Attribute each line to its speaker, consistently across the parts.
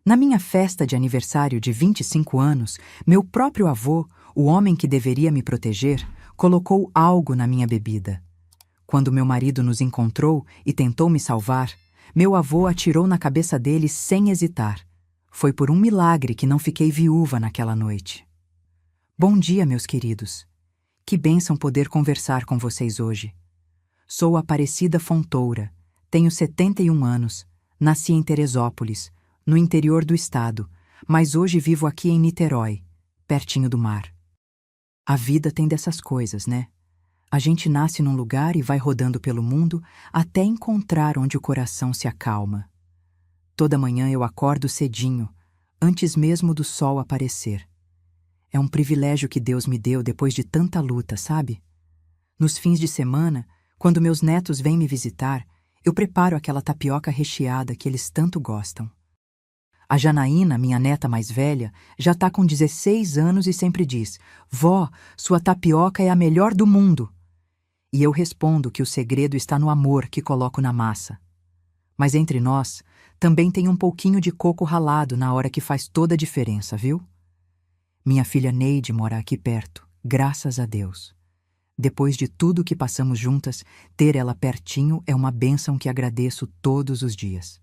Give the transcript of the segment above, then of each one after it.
Speaker 1: Na minha festa de aniversário de 25 anos, meu próprio avô, o homem que deveria me proteger, colocou algo na minha bebida. Quando meu marido nos encontrou e tentou me salvar, meu avô atirou na cabeça dele sem hesitar. Foi por um milagre que não fiquei viúva naquela noite. Bom dia, meus queridos. Que bênção poder conversar com vocês hoje. Sou Aparecida Fontoura, tenho 71 anos, nasci em Teresópolis, no interior do estado, mas hoje vivo aqui em Niterói, pertinho do mar. A vida tem dessas coisas, né? A gente nasce num lugar e vai rodando pelo mundo até encontrar onde o coração se acalma. Toda manhã eu acordo cedinho, antes mesmo do sol aparecer. É um privilégio que Deus me deu depois de tanta luta, sabe? Nos fins de semana, quando meus netos vêm me visitar, eu preparo aquela tapioca recheada que eles tanto gostam. A Janaína, minha neta mais velha, já está com 16 anos e sempre diz: "Vó, sua tapioca é a melhor do mundo." E eu respondo que o segredo está no amor que coloco na massa. Mas entre nós, também tem um pouquinho de coco ralado na hora que faz toda a diferença, viu? Minha filha Neide mora aqui perto, graças a Deus. Depois de tudo que passamos juntas, ter ela pertinho é uma bênção que agradeço todos os dias.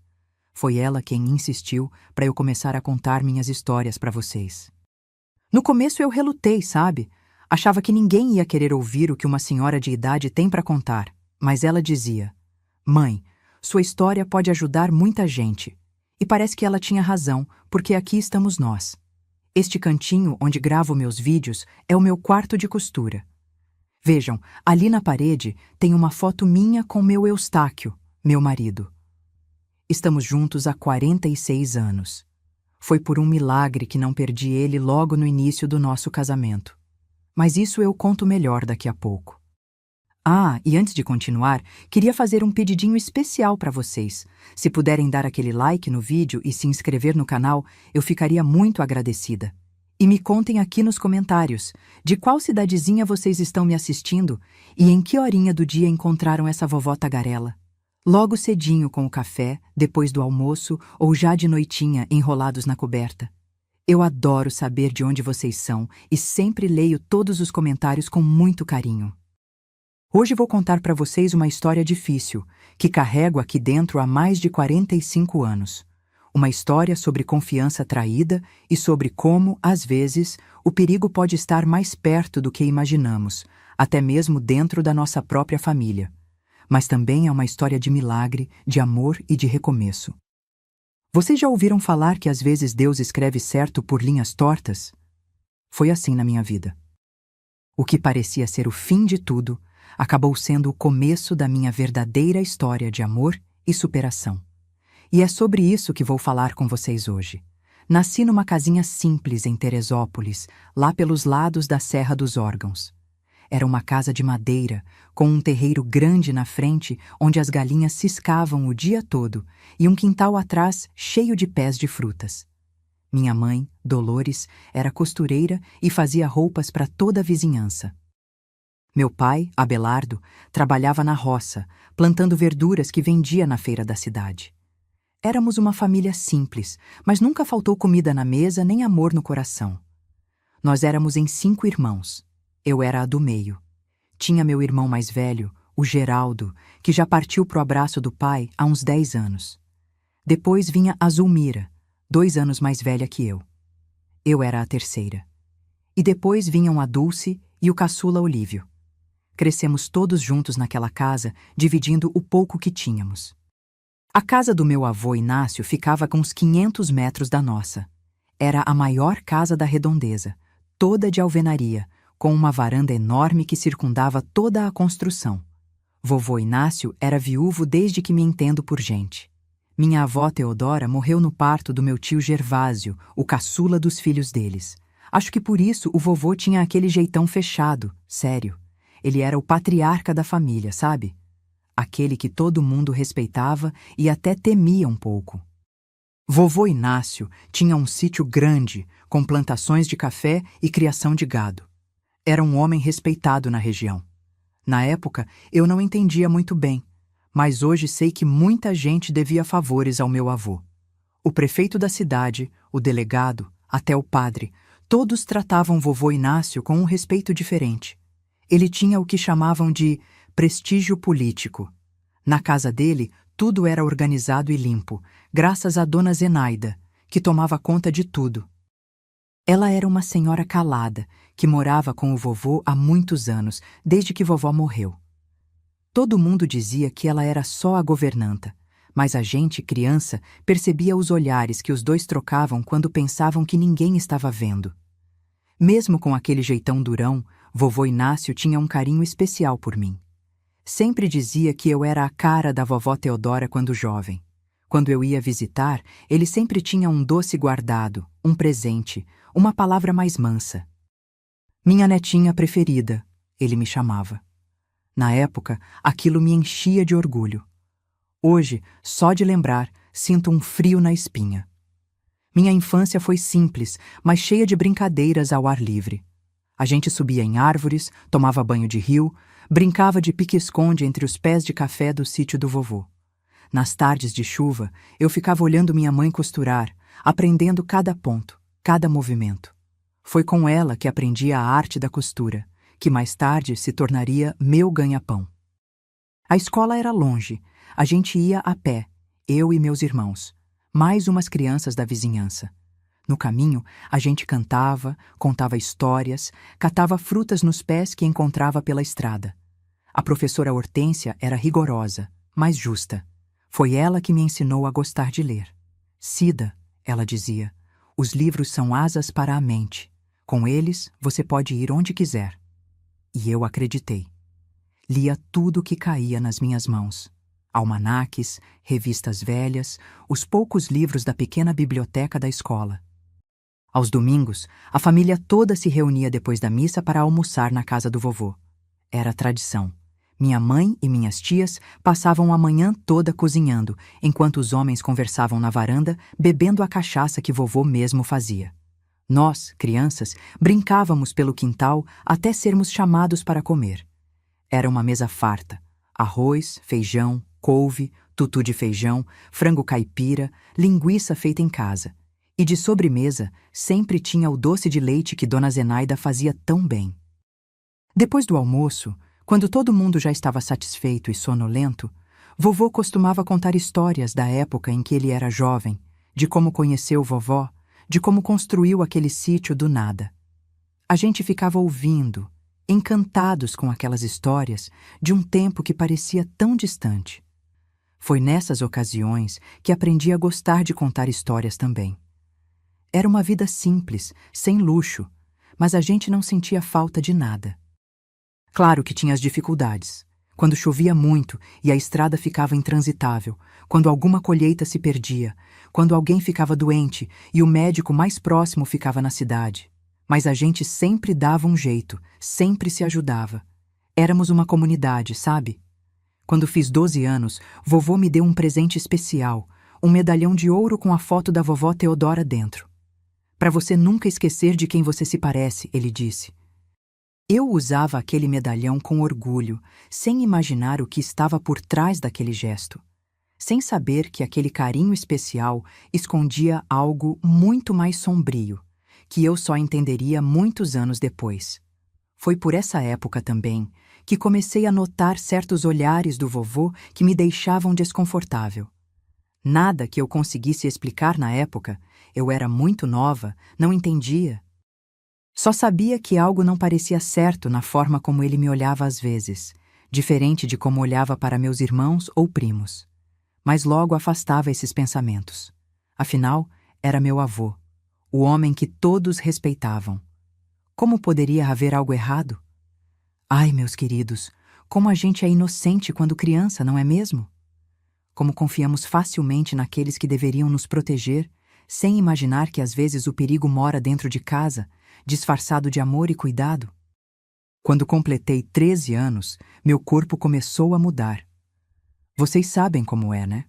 Speaker 1: Foi ela quem insistiu para eu começar a contar minhas histórias para vocês. No começo eu relutei, sabe? Achava que ninguém ia querer ouvir o que uma senhora de idade tem para contar, mas ela dizia: "Mãe, sua história pode ajudar muita gente." E parece que ela tinha razão, porque aqui estamos nós. Este cantinho onde gravo meus vídeos é o meu quarto de costura. Vejam, ali na parede tem uma foto minha com meu Eustáquio, meu marido. Estamos juntos há 46 anos. Foi por um milagre que não perdi ele logo no início do nosso casamento. Mas isso eu conto melhor daqui a pouco. Ah, e antes de continuar, queria fazer um pedidinho especial para vocês. Se puderem dar aquele like no vídeo e se inscrever no canal, eu ficaria muito agradecida. E me contem aqui nos comentários de qual cidadezinha vocês estão me assistindo e em que horinha do dia encontraram essa vovó tagarela. Logo cedinho com o café, depois do almoço ou já de noitinha enrolados na coberta. Eu adoro saber de onde vocês são e sempre leio todos os comentários com muito carinho. Hoje vou contar para vocês uma história difícil, que carrego aqui dentro há mais de 45 anos. Uma história sobre confiança traída e sobre como, às vezes, o perigo pode estar mais perto do que imaginamos, até mesmo dentro da nossa própria família. Mas também é uma história de milagre, de amor e de recomeço. Vocês já ouviram falar que às vezes Deus escreve certo por linhas tortas? Foi assim na minha vida. O que parecia ser o fim de tudo, acabou sendo o começo da minha verdadeira história de amor e superação. E é sobre isso que vou falar com vocês hoje. Nasci numa casinha simples em Teresópolis, lá pelos lados da Serra dos Órgãos. Era uma casa de madeira, com um terreiro grande na frente onde as galinhas ciscavam o dia todo e um quintal atrás cheio de pés de frutas. Minha mãe, Dolores, era costureira e fazia roupas para toda a vizinhança. Meu pai, Abelardo, trabalhava na roça, plantando verduras que vendia na feira da cidade. Éramos uma família simples, mas nunca faltou comida na mesa nem amor no coração. Nós éramos em 5 irmãos. Eu era a do meio. Tinha meu irmão mais velho, o Geraldo, que já partiu pro abraço do pai há uns 10 anos. Depois vinha a Zulmira, 2 anos mais velha que eu. Eu era a terceira. E depois vinham a Dulce e o caçula Olívio. Crescemos todos juntos naquela casa, dividindo o pouco que tínhamos. A casa do meu avô Inácio ficava com uns 500 metros da nossa. Era a maior casa da redondeza, toda de alvenaria, com uma varanda enorme que circundava toda a construção. Vovô Inácio era viúvo desde que me entendo por gente. Minha avó Teodora morreu no parto do meu tio Gervásio, o caçula dos filhos deles. Acho que por isso o vovô tinha aquele jeitão fechado, sério. Ele era o patriarca da família, sabe? Aquele que todo mundo respeitava e até temia um pouco. Vovô Inácio tinha um sítio grande, com plantações de café e criação de gado. Era um homem respeitado na região. Na época, eu não entendia muito bem, mas hoje sei que muita gente devia favores ao meu avô. O prefeito da cidade, o delegado, até o padre, todos tratavam vovô Inácio com um respeito diferente. Ele tinha o que chamavam de prestígio político. Na casa dele, tudo era organizado e limpo, graças à dona Zenaida, que tomava conta de tudo. Ela era uma senhora calada, que morava com o vovô há muitos anos, desde que vovó morreu. Todo mundo dizia que ela era só a governanta, mas a gente, criança, percebia os olhares que os dois trocavam quando pensavam que ninguém estava vendo. Mesmo com aquele jeitão durão, vovô Inácio tinha um carinho especial por mim. Sempre dizia que eu era a cara da vovó Teodora quando jovem. Quando eu ia visitar, ele sempre tinha um doce guardado, um presente, uma palavra mais mansa. Minha netinha preferida, ele me chamava. Na época, aquilo me enchia de orgulho. Hoje, só de lembrar, sinto um frio na espinha. Minha infância foi simples, mas cheia de brincadeiras ao ar livre. A gente subia em árvores, tomava banho de rio, brincava de pique-esconde entre os pés de café do sítio do vovô. Nas tardes de chuva, eu ficava olhando minha mãe costurar, aprendendo cada ponto, cada movimento. Foi com ela que aprendi a arte da costura, que mais tarde se tornaria meu ganha-pão. A escola era longe, a gente ia a pé, eu e meus irmãos, mais umas crianças da vizinhança. No caminho, a gente cantava, contava histórias, catava frutas nos pés que encontrava pela estrada. A professora Hortência era rigorosa, mas justa. Foi ela que me ensinou a gostar de ler. Cida, ela dizia, os livros são asas para a mente. Com eles, você pode ir onde quiser. E eu acreditei. Lia tudo que caía nas minhas mãos. Almanaques, revistas velhas, os poucos livros da pequena biblioteca da escola. Aos domingos, a família toda se reunia depois da missa para almoçar na casa do vovô. Era tradição. Minha mãe e minhas tias passavam a manhã toda cozinhando, enquanto os homens conversavam na varanda, bebendo a cachaça que vovô mesmo fazia. Nós, crianças, brincávamos pelo quintal até sermos chamados para comer. Era uma mesa farta. Arroz, feijão, couve, tutu de feijão, frango caipira, linguiça feita em casa. E de sobremesa, sempre tinha o doce de leite que dona Zenaida fazia tão bem. Depois do almoço, quando todo mundo já estava satisfeito e sonolento, vovô costumava contar histórias da época em que ele era jovem, de como conheceu vovó, de como construiu aquele sítio do nada. A gente ficava ouvindo, encantados com aquelas histórias de um tempo que parecia tão distante. Foi nessas ocasiões que aprendi a gostar de contar histórias também. Era uma vida simples, sem luxo, mas a gente não sentia falta de nada. Claro que tinha as dificuldades. Quando chovia muito e a estrada ficava intransitável, quando alguma colheita se perdia, quando alguém ficava doente e o médico mais próximo ficava na cidade. Mas a gente sempre dava um jeito, sempre se ajudava. Éramos uma comunidade, sabe? Quando fiz 12 anos, vovô me deu um presente especial, um medalhão de ouro com a foto da vovó Teodora dentro. Para você nunca esquecer de quem você se parece, ele disse. Eu usava aquele medalhão com orgulho, sem imaginar o que estava por trás daquele gesto, sem saber que aquele carinho especial escondia algo muito mais sombrio, que eu só entenderia muitos anos depois. Foi por essa época também que comecei a notar certos olhares do vovô que me deixavam desconfortável. Nada que eu conseguisse explicar na época, eu era muito nova, não entendia. Só sabia que algo não parecia certo na forma como ele me olhava às vezes, diferente de como olhava para meus irmãos ou primos. Mas logo afastava esses pensamentos. Afinal, era meu avô, o homem que todos respeitavam. Como poderia haver algo errado? Ai, meus queridos, como a gente é inocente quando criança, não é mesmo? Como confiamos facilmente naqueles que deveriam nos proteger, sem imaginar que às vezes o perigo mora dentro de casa, disfarçado de amor e cuidado. Quando completei 13 anos, meu corpo começou a mudar. Vocês sabem como é, né?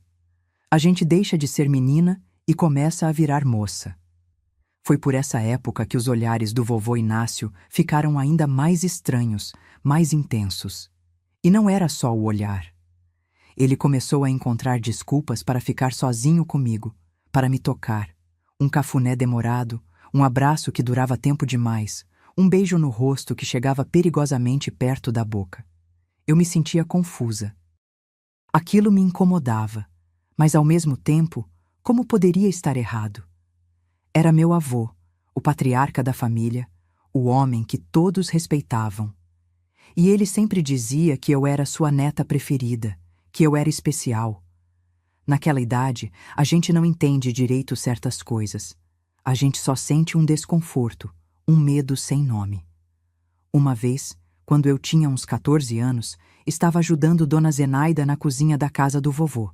Speaker 1: A gente deixa de ser menina e começa a virar moça. Foi por essa época que os olhares do vovô Inácio ficaram ainda mais estranhos, mais intensos. E não era só o olhar. Ele começou a encontrar desculpas para ficar sozinho comigo, para me tocar, um cafuné demorado, um abraço que durava tempo demais, um beijo no rosto que chegava perigosamente perto da boca. Eu me sentia confusa. Aquilo me incomodava, mas ao mesmo tempo, como poderia estar errado? Era meu avô, o patriarca da família, o homem que todos respeitavam. E ele sempre dizia que eu era sua neta preferida, que eu era especial. Naquela idade, a gente não entende direito certas coisas. A gente só sente um desconforto, um medo sem nome. Uma vez, quando eu tinha uns 14 anos, estava ajudando Dona Zenaida na cozinha da casa do vovô.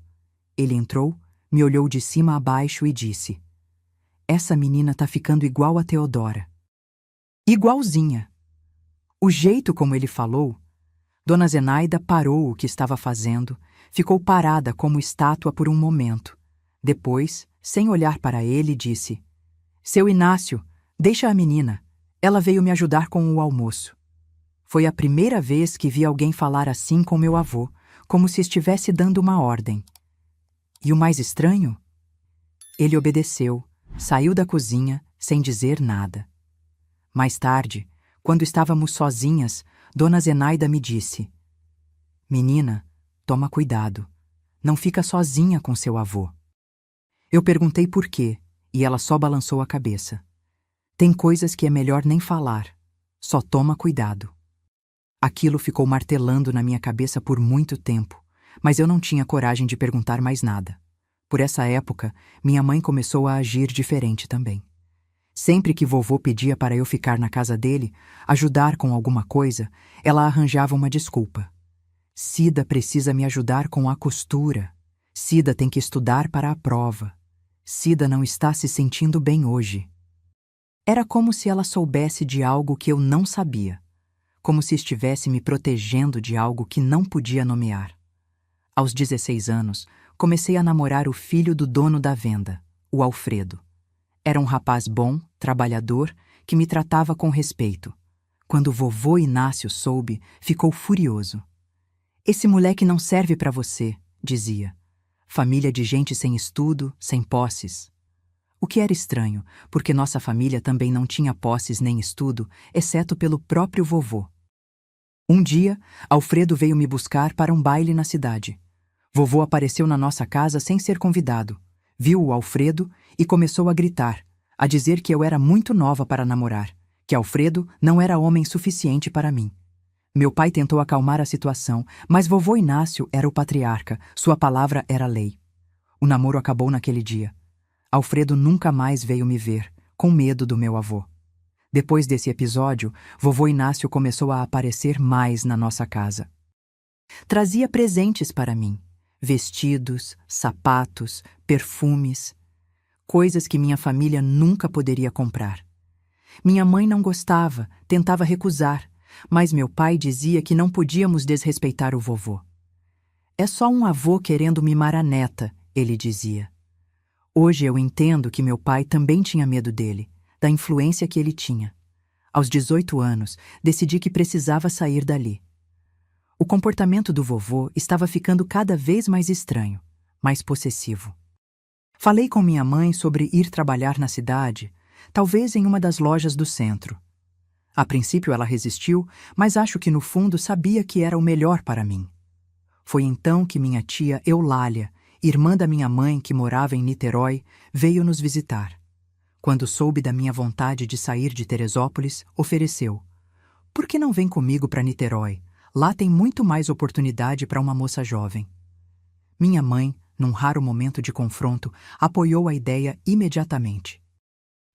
Speaker 1: Ele entrou, me olhou de cima a baixo e disse: "Essa menina tá ficando igual a Teodora." Igualzinha. O jeito como ele falou, Dona Zenaida parou o que estava fazendo, ficou parada como estátua por um momento. Depois, sem olhar para ele, disse: "Seu Inácio, deixa a menina. Ela veio me ajudar com o almoço." Foi a primeira vez que vi alguém falar assim com meu avô, como se estivesse dando uma ordem. E o mais estranho? Ele obedeceu, saiu da cozinha sem dizer nada. Mais tarde, quando estávamos sozinhas, Dona Zenaida me disse: "Menina, toma cuidado. Não fica sozinha com seu avô." Eu perguntei por quê, e ela só balançou a cabeça. "Tem coisas que é melhor nem falar. Só toma cuidado." Aquilo ficou martelando na minha cabeça por muito tempo, mas eu não tinha coragem de perguntar mais nada. Por essa época, minha mãe começou a agir diferente também. Sempre que vovô pedia para eu ficar na casa dele, ajudar com alguma coisa, ela arranjava uma desculpa. "Cida precisa me ajudar com a costura. Cida tem que estudar para a prova. Cida não está se sentindo bem hoje." Era como se ela soubesse de algo que eu não sabia, como se estivesse me protegendo de algo que não podia nomear. Aos 16 anos, comecei a namorar o filho do dono da venda, o Alfredo. Era um rapaz bom, trabalhador, que me tratava com respeito. Quando o vovô Inácio soube, ficou furioso. "Esse moleque não serve para você", dizia. "Família de gente sem estudo, sem posses." O que era estranho, porque nossa família também não tinha posses nem estudo, exceto pelo próprio vovô. Um dia, Alfredo veio me buscar para um baile na cidade. Vovô apareceu na nossa casa sem ser convidado. Viu o Alfredo e começou a gritar, a dizer que eu era muito nova para namorar, que Alfredo não era homem suficiente para mim. Meu pai tentou acalmar a situação, mas vovô Inácio era o patriarca, sua palavra era lei. O namoro acabou naquele dia. Alfredo nunca mais veio me ver, com medo do meu avô. Depois desse episódio, vovô Inácio começou a aparecer mais na nossa casa. Trazia presentes para mim, vestidos, sapatos, perfumes, coisas que minha família nunca poderia comprar. Minha mãe não gostava, tentava recusar, mas meu pai dizia que não podíamos desrespeitar o vovô. "É só um avô querendo mimar a neta", ele dizia. Hoje eu entendo que meu pai também tinha medo dele, da influência que ele tinha. Aos 18 anos, decidi que precisava sair dali. O comportamento do vovô estava ficando cada vez mais estranho, mais possessivo. Falei com minha mãe sobre ir trabalhar na cidade, talvez em uma das lojas do centro. A princípio ela resistiu, mas acho que no fundo sabia que era o melhor para mim. Foi então que minha tia Eulália, irmã da minha mãe que morava em Niterói, veio nos visitar. Quando soube da minha vontade de sair de Teresópolis, ofereceu: "Por que não vem comigo para Niterói? Lá tem muito mais oportunidade para uma moça jovem." Minha mãe, num raro momento de confronto, apoiou a ideia imediatamente.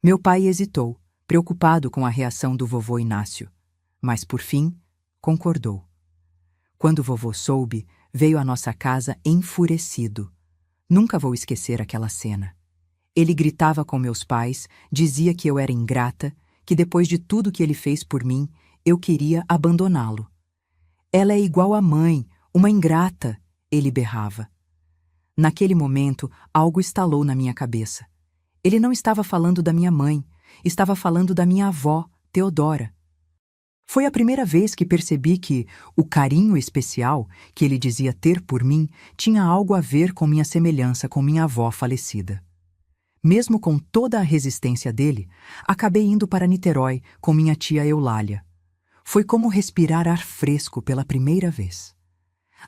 Speaker 1: Meu pai hesitou, preocupado com a reação do vovô Inácio, mas, por fim, concordou. Quando o vovô soube, veio à nossa casa enfurecido. Nunca vou esquecer aquela cena. Ele gritava com meus pais, dizia que eu era ingrata, que depois de tudo que ele fez por mim, eu queria abandoná-lo. "Ela é igual à mãe, uma ingrata", ele berrava. Naquele momento, algo estalou na minha cabeça. Ele não estava falando da minha mãe, estava falando da minha avó, Teodora. Foi a primeira vez que percebi que o carinho especial que ele dizia ter por mim tinha algo a ver com minha semelhança com minha avó falecida. Mesmo com toda a resistência dele, acabei indo para Niterói com minha tia Eulália. Foi como respirar ar fresco pela primeira vez.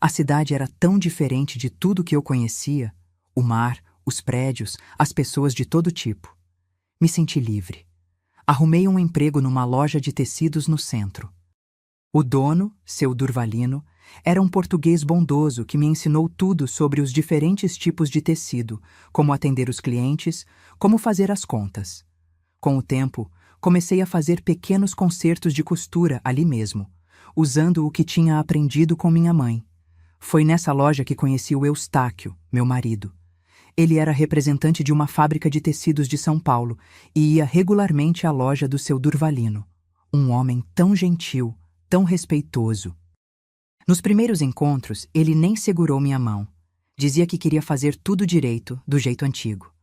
Speaker 1: A cidade era tão diferente de tudo que eu conhecia: o mar, os prédios, as pessoas de todo tipo. Me senti livre. Arrumei um emprego numa loja de tecidos no centro. O dono, seu Durvalino, era um português bondoso que me ensinou tudo sobre os diferentes tipos de tecido, como atender os clientes, como fazer as contas. Com o tempo, comecei a fazer pequenos concertos de costura ali mesmo, usando o que tinha aprendido com minha mãe. Foi nessa loja que conheci o Eustáquio, meu marido. Ele era representante de uma fábrica de tecidos de São Paulo e ia regularmente à loja do seu Durvalino. Um homem tão gentil, tão respeitoso. Nos primeiros encontros, ele nem segurou minha mão. Dizia que queria fazer tudo direito, do jeito antigo.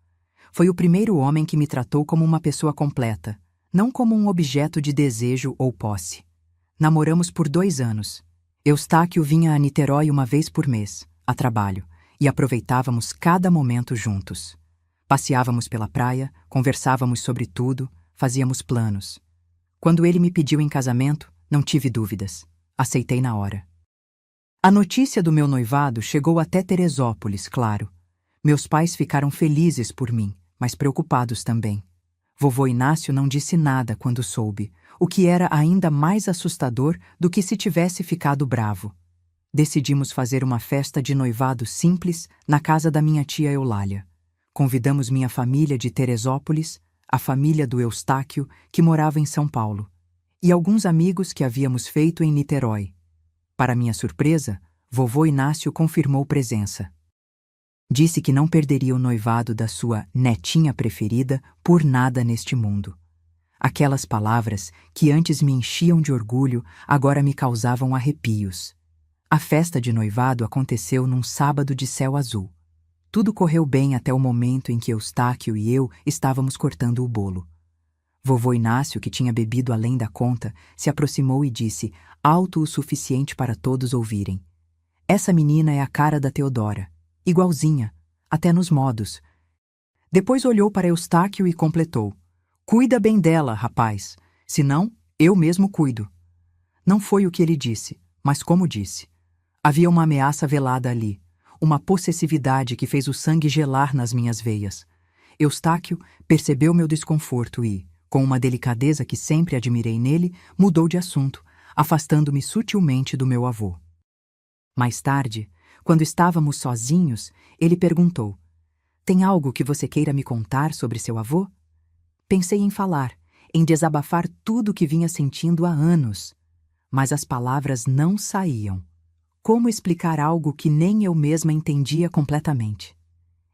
Speaker 1: Foi o primeiro homem que me tratou como uma pessoa completa, não como um objeto de desejo ou posse. Namoramos por 2 anos. Eustáquio vinha a Niterói uma vez por mês, a trabalho, e aproveitávamos cada momento juntos. Passeávamos pela praia, conversávamos sobre tudo, fazíamos planos. Quando ele me pediu em casamento, não tive dúvidas. Aceitei na hora. A notícia do meu noivado chegou até Teresópolis, claro. Meus pais ficaram felizes por mim, mas preocupados também. Vovô Inácio não disse nada quando soube, o que era ainda mais assustador do que se tivesse ficado bravo. Decidimos fazer uma festa de noivado simples na casa da minha tia Eulália. Convidamos minha família de Teresópolis, a família do Eustáquio, que morava em São Paulo, e alguns amigos que havíamos feito em Niterói. Para minha surpresa, vovô Inácio confirmou presença. Disse que não perderia o noivado da sua netinha preferida por nada neste mundo. Aquelas palavras, que antes me enchiam de orgulho, agora me causavam arrepios. A festa de noivado aconteceu num sábado de céu azul. Tudo correu bem até o momento em que Eustáquio e eu estávamos cortando o bolo. Vovô Inácio, que tinha bebido além da conta, se aproximou e disse, alto o suficiente para todos ouvirem: "Essa menina é a cara da Teodora, igualzinha, até nos modos." Depois olhou para Eustáquio e completou: "Cuida bem dela, rapaz, senão eu mesmo cuido." Não foi o que ele disse, mas como disse. Havia uma ameaça velada ali, uma possessividade que fez o sangue gelar nas minhas veias. Eustáquio percebeu meu desconforto e, com uma delicadeza que sempre admirei nele, mudou de assunto, afastando-me sutilmente do meu avô. Mais tarde, quando estávamos sozinhos, ele perguntou: "Tem algo que você queira me contar sobre seu avô?" Pensei em falar, em desabafar tudo o que vinha sentindo há anos, mas as palavras não saíam. Como explicar algo que nem eu mesma entendia completamente?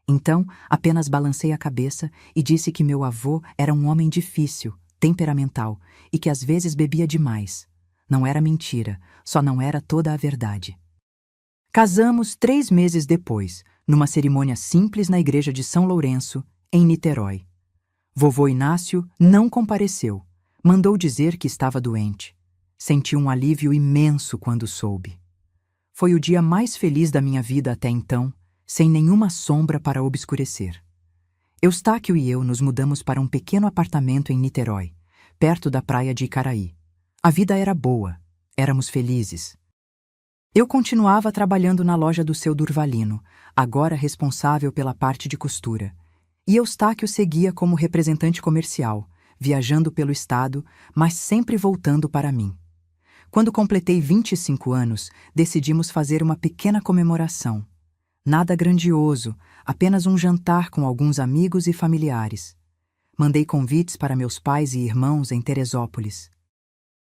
Speaker 1: Então, apenas balancei a cabeça e disse que meu avô era um homem difícil, temperamental e que às vezes bebia demais. Não era mentira, só não era toda a verdade. Casamos 3 meses depois, numa cerimônia simples na igreja de São Lourenço, em Niterói. Vovô Inácio não compareceu, mandou dizer que estava doente. Senti um alívio imenso quando soube. Foi o dia mais feliz da minha vida até então, sem nenhuma sombra para obscurecer. Eustáquio e eu nos mudamos para um pequeno apartamento em Niterói, perto da praia de Icaraí. A vida era boa, éramos felizes. Eu continuava trabalhando na loja do seu Durvalino, agora responsável pela parte de costura, e Eustáquio seguia como representante comercial, viajando pelo estado, mas sempre voltando para mim. Quando completei 25 anos, decidimos fazer uma pequena comemoração. Nada grandioso, apenas um jantar com alguns amigos e familiares. Mandei convites para meus pais e irmãos em Teresópolis.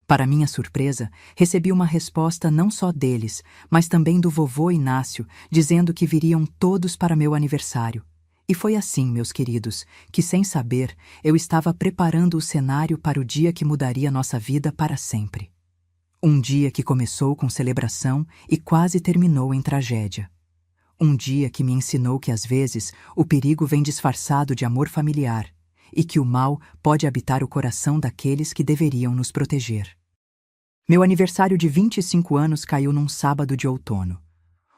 Speaker 1: Para minha surpresa, recebi uma resposta não só deles, mas também do vovô Inácio, dizendo que viriam todos para meu aniversário. E foi assim, meus queridos, que sem saber, eu estava preparando o cenário para o dia que mudaria nossa vida para sempre. Um dia que começou com celebração e quase terminou em tragédia. Um dia que me ensinou que às vezes o perigo vem disfarçado de amor familiar e que o mal pode habitar o coração daqueles que deveriam nos proteger. Meu aniversário de 25 anos caiu num sábado de outono.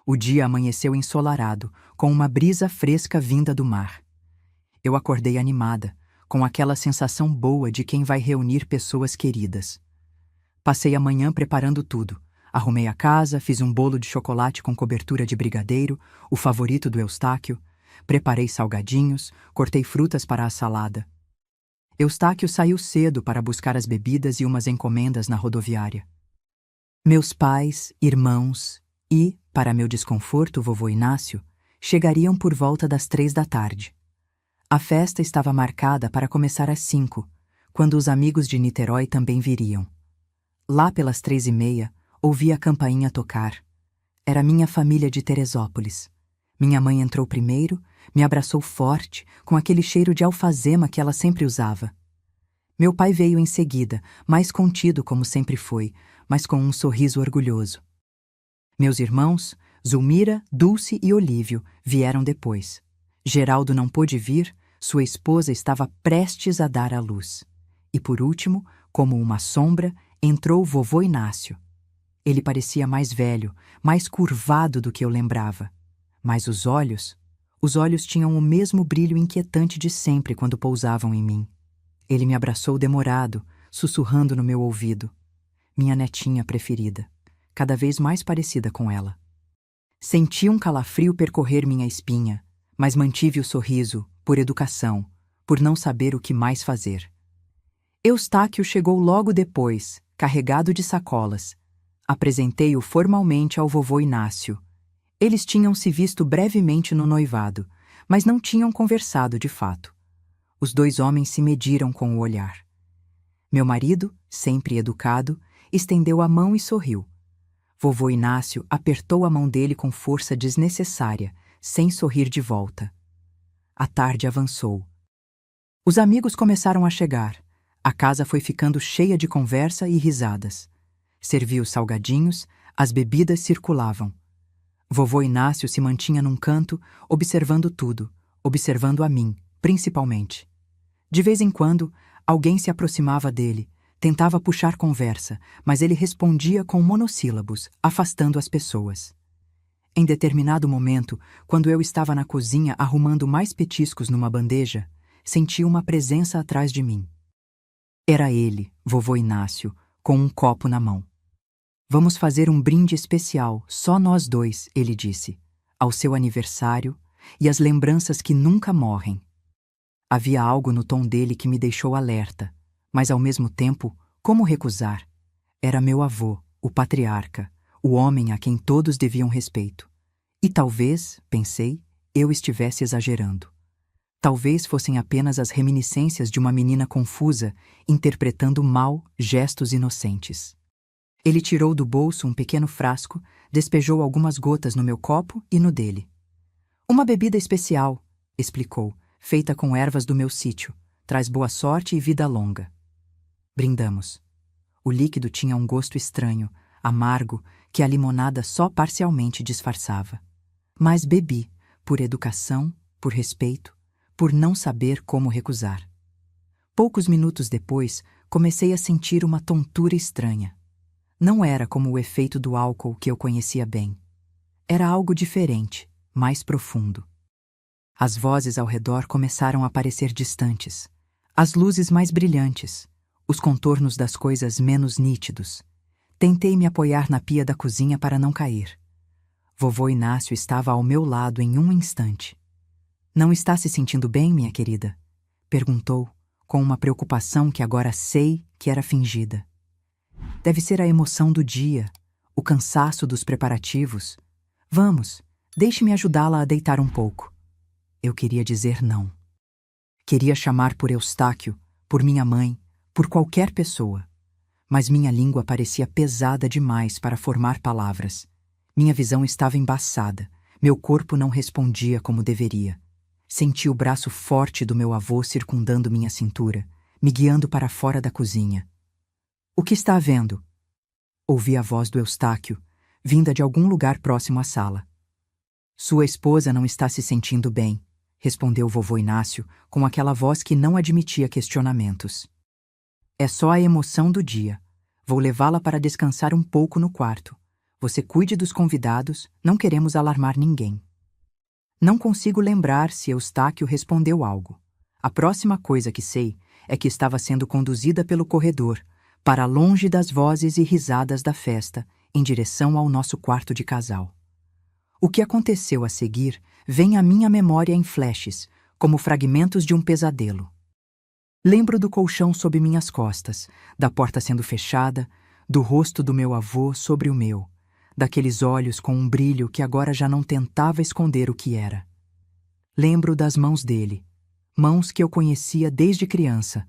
Speaker 1: O dia amanheceu ensolarado, com uma brisa fresca vinda do mar. Eu acordei animada, com aquela sensação boa de quem vai reunir pessoas queridas. Passei a manhã preparando tudo. Arrumei a casa, fiz um bolo de chocolate com cobertura de brigadeiro, o favorito do Eustáquio, preparei salgadinhos, cortei frutas para a salada. Eustáquio saiu cedo para buscar as bebidas e umas encomendas na rodoviária. Meus pais, irmãos e, para meu desconforto, vovô Inácio, chegariam por volta das 3 da tarde. A festa estava marcada para começar às 5, quando os amigos de Niterói também viriam. Lá pelas 3h30, ouvi a campainha tocar. Era minha família de Teresópolis. Minha mãe entrou primeiro, me abraçou forte, com aquele cheiro de alfazema que ela sempre usava. Meu pai veio em seguida, mais contido como sempre foi, mas com um sorriso orgulhoso. Meus irmãos, Zulmira, Dulce e Olívio, vieram depois. Geraldo não pôde vir, sua esposa estava prestes a dar à luz. E por último, como uma sombra, entrou vovô Inácio. Ele parecia mais velho, mais curvado do que eu lembrava. Mas os olhos tinham o mesmo brilho inquietante de sempre quando pousavam em mim. Ele me abraçou demorado, sussurrando no meu ouvido. Minha netinha preferida, cada vez mais parecida com ela. Senti um calafrio percorrer minha espinha, mas mantive o sorriso, por educação, por não saber o que mais fazer. Eustáquio chegou logo depois, carregado de sacolas. Apresentei-o formalmente ao vovô Inácio. Eles tinham se visto brevemente no noivado, mas não tinham conversado de fato. Os dois homens se mediram com o olhar. Meu marido, sempre educado, estendeu a mão e sorriu. Vovô Inácio apertou a mão dele com força desnecessária, sem sorrir de volta. A tarde avançou. Os amigos começaram a chegar. A casa foi ficando cheia de conversa e risadas. Servi os salgadinhos, as bebidas circulavam. Vovô Inácio se mantinha num canto, observando tudo, observando a mim, principalmente. De vez em quando, alguém se aproximava dele, tentava puxar conversa, mas ele respondia com monossílabos, afastando as pessoas. Em determinado momento, quando eu estava na cozinha arrumando mais petiscos numa bandeja, senti uma presença atrás de mim. Era ele, vovô Inácio, com um copo na mão. Vamos fazer um brinde especial, só nós dois, ele disse, ao seu aniversário e às lembranças que nunca morrem. Havia algo no tom dele que me deixou alerta, mas ao mesmo tempo, como recusar? Era meu avô, o patriarca, o homem a quem todos deviam respeito. E talvez, pensei, eu estivesse exagerando. Talvez fossem apenas as reminiscências de uma menina confusa, interpretando mal gestos inocentes. Ele tirou do bolso um pequeno frasco, despejou algumas gotas no meu copo e no dele. Uma bebida especial, explicou, feita com ervas do meu sítio, traz boa sorte e vida longa. Brindamos. O líquido tinha um gosto estranho, amargo, que a limonada só parcialmente disfarçava. Mas bebi, por educação, por respeito, por não saber como recusar. Poucos minutos depois, comecei a sentir uma tontura estranha. Não era como o efeito do álcool que eu conhecia bem. Era algo diferente, mais profundo. As vozes ao redor começaram a parecer distantes, as luzes mais brilhantes, os contornos das coisas menos nítidos. Tentei me apoiar na pia da cozinha para não cair. Vovô Inácio estava ao meu lado em um instante. Não está se sentindo bem, minha querida? Perguntou, com uma preocupação que agora sei que era fingida. Deve ser a emoção do dia, o cansaço dos preparativos. Vamos, deixe-me ajudá-la a deitar um pouco. Eu queria dizer não. Queria chamar por Eustáquio, por minha mãe, por qualquer pessoa. Mas minha língua parecia pesada demais para formar palavras. Minha visão estava embaçada, meu corpo não respondia como deveria. Senti o braço forte do meu avô circundando minha cintura, me guiando para fora da cozinha. O que está havendo? Ouvi a voz do Eustáquio, vinda de algum lugar próximo à sala. Sua esposa não está se sentindo bem, respondeu vovô Inácio, com aquela voz que não admitia questionamentos. É só a emoção do dia. Vou levá-la para descansar um pouco no quarto. Você cuide dos convidados, não queremos alarmar ninguém. Não consigo lembrar se Eustáquio respondeu algo. A próxima coisa que sei é que estava sendo conduzida pelo corredor, para longe das vozes e risadas da festa, em direção ao nosso quarto de casal. O que aconteceu a seguir vem à minha memória em flashes, como fragmentos de um pesadelo. Lembro do colchão sob minhas costas, da porta sendo fechada, do rosto do meu avô sobre o meu, daqueles olhos com um brilho que agora já não tentava esconder o que era. Lembro das mãos dele, mãos que eu conhecia desde criança,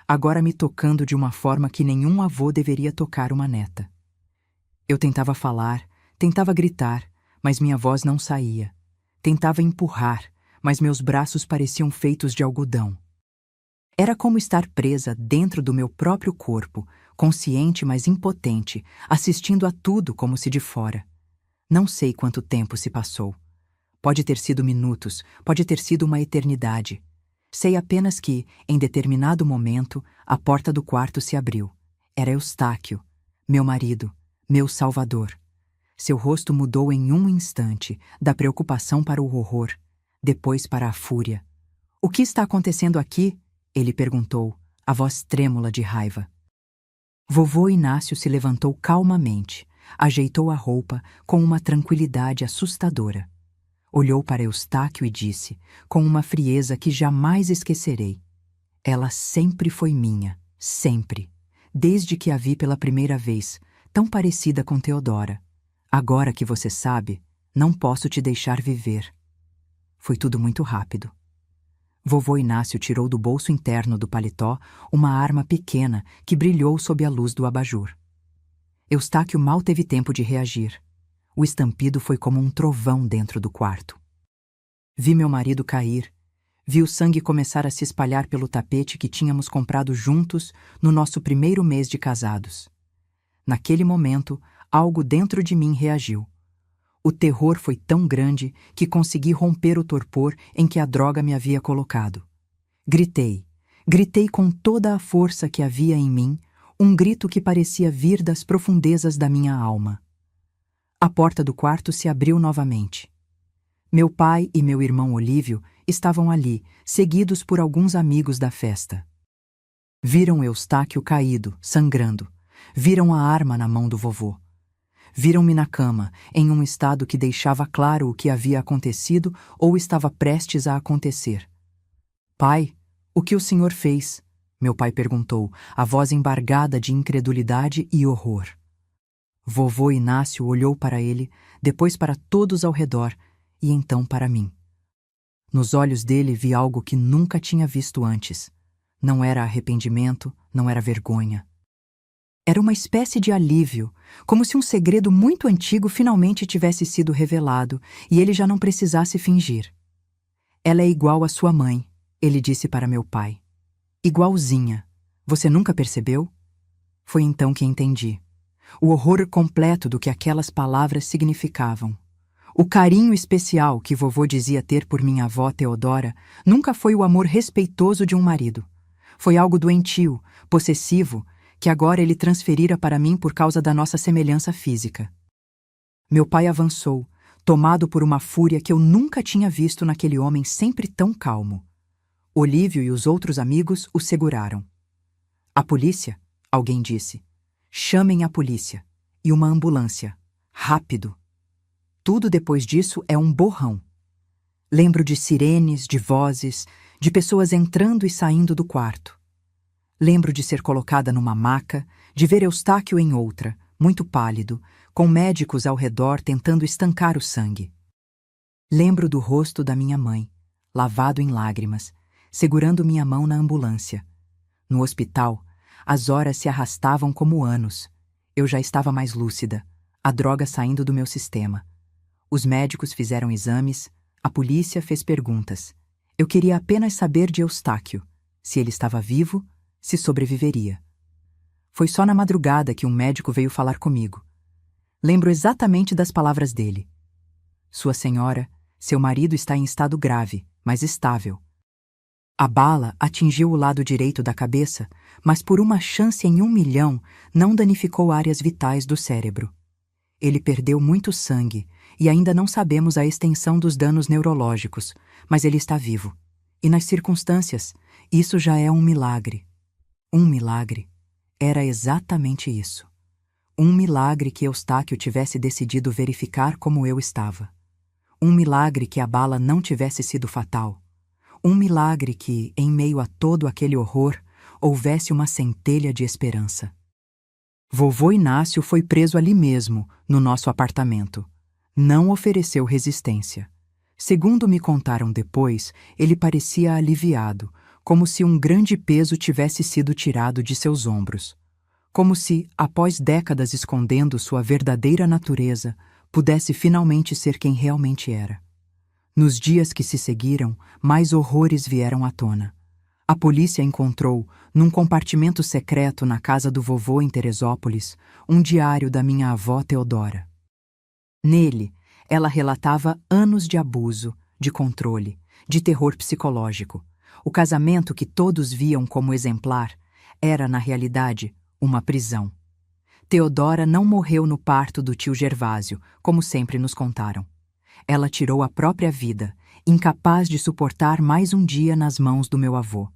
Speaker 1: agora me tocando de uma forma que nenhum avô deveria tocar uma neta. Eu tentava falar, tentava gritar, mas minha voz não saía. Tentava empurrar, mas meus braços pareciam feitos de algodão. Era como estar presa dentro do meu próprio corpo, consciente mas impotente, assistindo a tudo como se de fora. Não sei quanto tempo se passou. Pode ter sido minutos, pode ter sido uma eternidade. Sei apenas que, em determinado momento, a porta do quarto se abriu. Era Eustáquio, meu marido, meu salvador. Seu rosto mudou em um instante, da preocupação para o horror, depois para a fúria. "O que está acontecendo aqui?" ele perguntou, a voz trêmula de raiva. Vovô Inácio se levantou calmamente, ajeitou a roupa com uma tranquilidade assustadora. Olhou para Eustáquio e disse, com uma frieza que jamais esquecerei: "Ela sempre foi minha, sempre, desde que a vi pela primeira vez, tão parecida com Teodora. Agora que você sabe, não posso te deixar viver." Foi tudo muito rápido. Vovô Inácio tirou do bolso interno do paletó uma arma pequena que brilhou sob a luz do abajur. Eustáquio mal teve tempo de reagir. O estampido foi como um trovão dentro do quarto. Vi meu marido cair. Vi o sangue começar a se espalhar pelo tapete que tínhamos comprado juntos no nosso primeiro mês de casados. Naquele momento, algo dentro de mim reagiu. O terror foi tão grande que consegui romper o torpor em que a droga me havia colocado. Gritei. Gritei com toda a força que havia em mim, um grito que parecia vir das profundezas da minha alma. A porta do quarto se abriu novamente. Meu pai e meu irmão Olívio estavam ali, seguidos por alguns amigos da festa. Viram Eustáquio caído, sangrando. Viram a arma na mão do vovô. Viram-me na cama, em um estado que deixava claro o que havia acontecido ou estava prestes a acontecer. "Pai, o que o senhor fez?" meu pai perguntou, a voz embargada de incredulidade e horror. Vovô Inácio olhou para ele, depois para todos ao redor e então para mim. Nos olhos dele vi algo que nunca tinha visto antes. Não era arrependimento, não era vergonha. Era uma espécie de alívio, como se um segredo muito antigo finalmente tivesse sido revelado e ele já não precisasse fingir. "Ela é igual à sua mãe", ele disse para meu pai. "Igualzinha. Você nunca percebeu?" Foi então que entendi. O horror completo do que aquelas palavras significavam. O carinho especial que vovô dizia ter por minha avó Teodora nunca foi o amor respeitoso de um marido. Foi algo doentio, possessivo, que agora ele transferira para mim por causa da nossa semelhança física. Meu pai avançou, tomado por uma fúria que eu nunca tinha visto naquele homem sempre tão calmo. Olívio e os outros amigos o seguraram. "A polícia?" alguém disse. "Chamem a polícia. E uma ambulância. Rápido." Tudo depois disso é um borrão. Lembro de sirenes, de vozes, de pessoas entrando e saindo do quarto. Lembro de ser colocada numa maca, de ver Eustáquio em outra, muito pálido, com médicos ao redor tentando estancar o sangue. Lembro do rosto da minha mãe, lavado em lágrimas, segurando minha mão na ambulância. No hospital, as horas se arrastavam como anos. Eu já estava mais lúcida, a droga saindo do meu sistema. Os médicos fizeram exames, a polícia fez perguntas. Eu queria apenas saber de Eustáquio, se ele estava vivo, se sobreviveria. Foi só na madrugada que um médico veio falar comigo. Lembro exatamente das palavras dele. "Sua senhora, seu marido está em estado grave, mas estável. A bala atingiu o lado direito da cabeça, mas por uma chance em 1.000.000 não danificou áreas vitais do cérebro. Ele perdeu muito sangue e ainda não sabemos a extensão dos danos neurológicos, mas ele está vivo. E nas circunstâncias, isso já é um milagre. Um milagre. Era exatamente isso. Um milagre que Eustáquio tivesse decidido verificar como eu estava. Um milagre que a bala não tivesse sido fatal. Um milagre que, em meio a todo aquele horror, houvesse uma centelha de esperança. Vovô Inácio foi preso ali mesmo, no nosso apartamento. Não ofereceu resistência. Segundo me contaram depois, ele parecia aliviado, como se um grande peso tivesse sido tirado de seus ombros. Como se, após décadas escondendo sua verdadeira natureza, pudesse finalmente ser quem realmente era. Nos dias que se seguiram, mais horrores vieram à tona. A polícia encontrou, num compartimento secreto na casa do vovô em Teresópolis, um diário da minha avó Teodora. Nele, ela relatava anos de abuso, de controle, de terror psicológico. O casamento que todos viam como exemplar era, na realidade, uma prisão. Teodora não morreu no parto do tio Gervásio, como sempre nos contaram. Ela tirou a própria vida, incapaz de suportar mais um dia nas mãos do meu avô.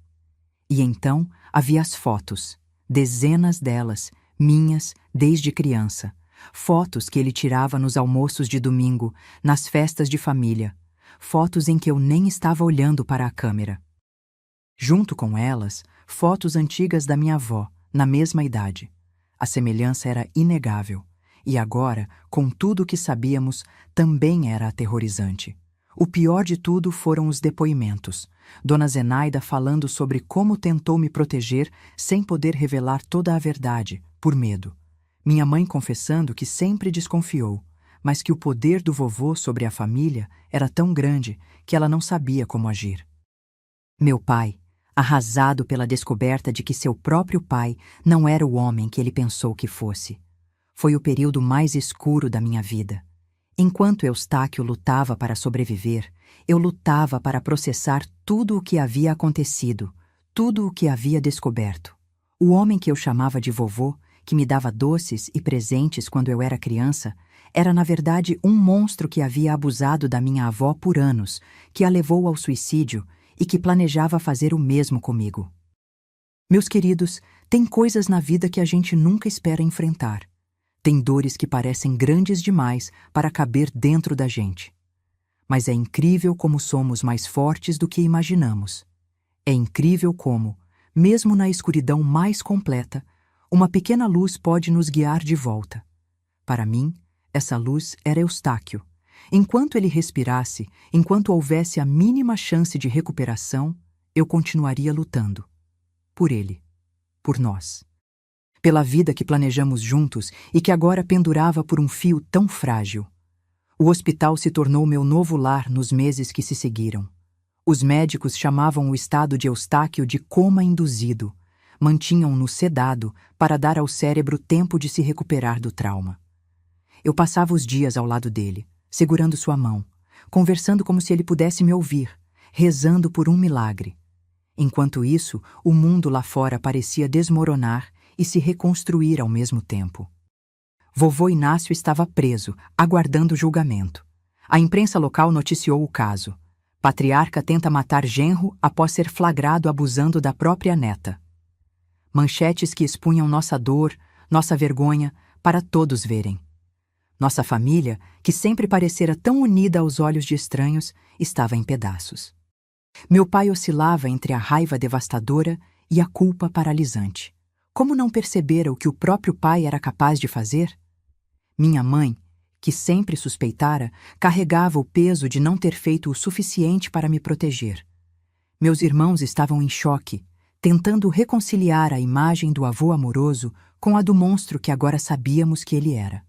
Speaker 1: E então havia as fotos, dezenas delas, minhas desde criança. Fotos que ele tirava nos almoços de domingo, nas festas de família. Fotos em que eu nem estava olhando para a câmera. Junto com elas, fotos antigas da minha avó, na mesma idade. A semelhança era inegável. E agora, com tudo o que sabíamos, também era aterrorizante. O pior de tudo foram os depoimentos. Dona Zenaida falando sobre como tentou me proteger sem poder revelar toda a verdade, por medo. Minha mãe confessando que sempre desconfiou, mas que o poder do vovô sobre a família era tão grande que ela não sabia como agir. Meu pai, arrasado pela descoberta de que seu próprio pai não era o homem que ele pensou que fosse. Foi o período mais escuro da minha vida. Enquanto Eustáquio lutava para sobreviver, eu lutava para processar tudo o que havia acontecido, tudo o que havia descoberto. O homem que eu chamava de vovô, que me dava doces e presentes quando eu era criança, era na verdade um monstro que havia abusado da minha avó por anos, que a levou ao suicídio e que planejava fazer o mesmo comigo. Meus queridos, tem coisas na vida que a gente nunca espera enfrentar. Tem dores que parecem grandes demais para caber dentro da gente. Mas é incrível como somos mais fortes do que imaginamos. É incrível como, mesmo na escuridão mais completa, uma pequena luz pode nos guiar de volta. Para mim, essa luz era Eustáquio. Enquanto ele respirasse, enquanto houvesse a mínima chance de recuperação, eu continuaria lutando. Por ele. Por nós. Pela vida que planejamos juntos e que agora pendurava por um fio tão frágil. O hospital se tornou meu novo lar nos meses que se seguiram. Os médicos chamavam o estado de Eustáquio de coma induzido. Mantinham-no sedado para dar ao cérebro tempo de se recuperar do trauma. Eu passava os dias ao lado dele, segurando sua mão, conversando como se ele pudesse me ouvir, rezando por um milagre. Enquanto isso, o mundo lá fora parecia desmoronar e se reconstruir ao mesmo tempo. Vovô Inácio estava preso, aguardando julgamento. A imprensa local noticiou o caso. Patriarca tenta matar genro após ser flagrado abusando da própria neta. Manchetes que expunham nossa dor, nossa vergonha, para todos verem. Nossa família, que sempre parecera tão unida aos olhos de estranhos, estava em pedaços. Meu pai oscilava entre a raiva devastadora e a culpa paralisante. Como não percebera o que o próprio pai era capaz de fazer? Minha mãe, que sempre suspeitara, carregava o peso de não ter feito o suficiente para me proteger. Meus irmãos estavam em choque, tentando reconciliar a imagem do avô amoroso com a do monstro que agora sabíamos que ele era.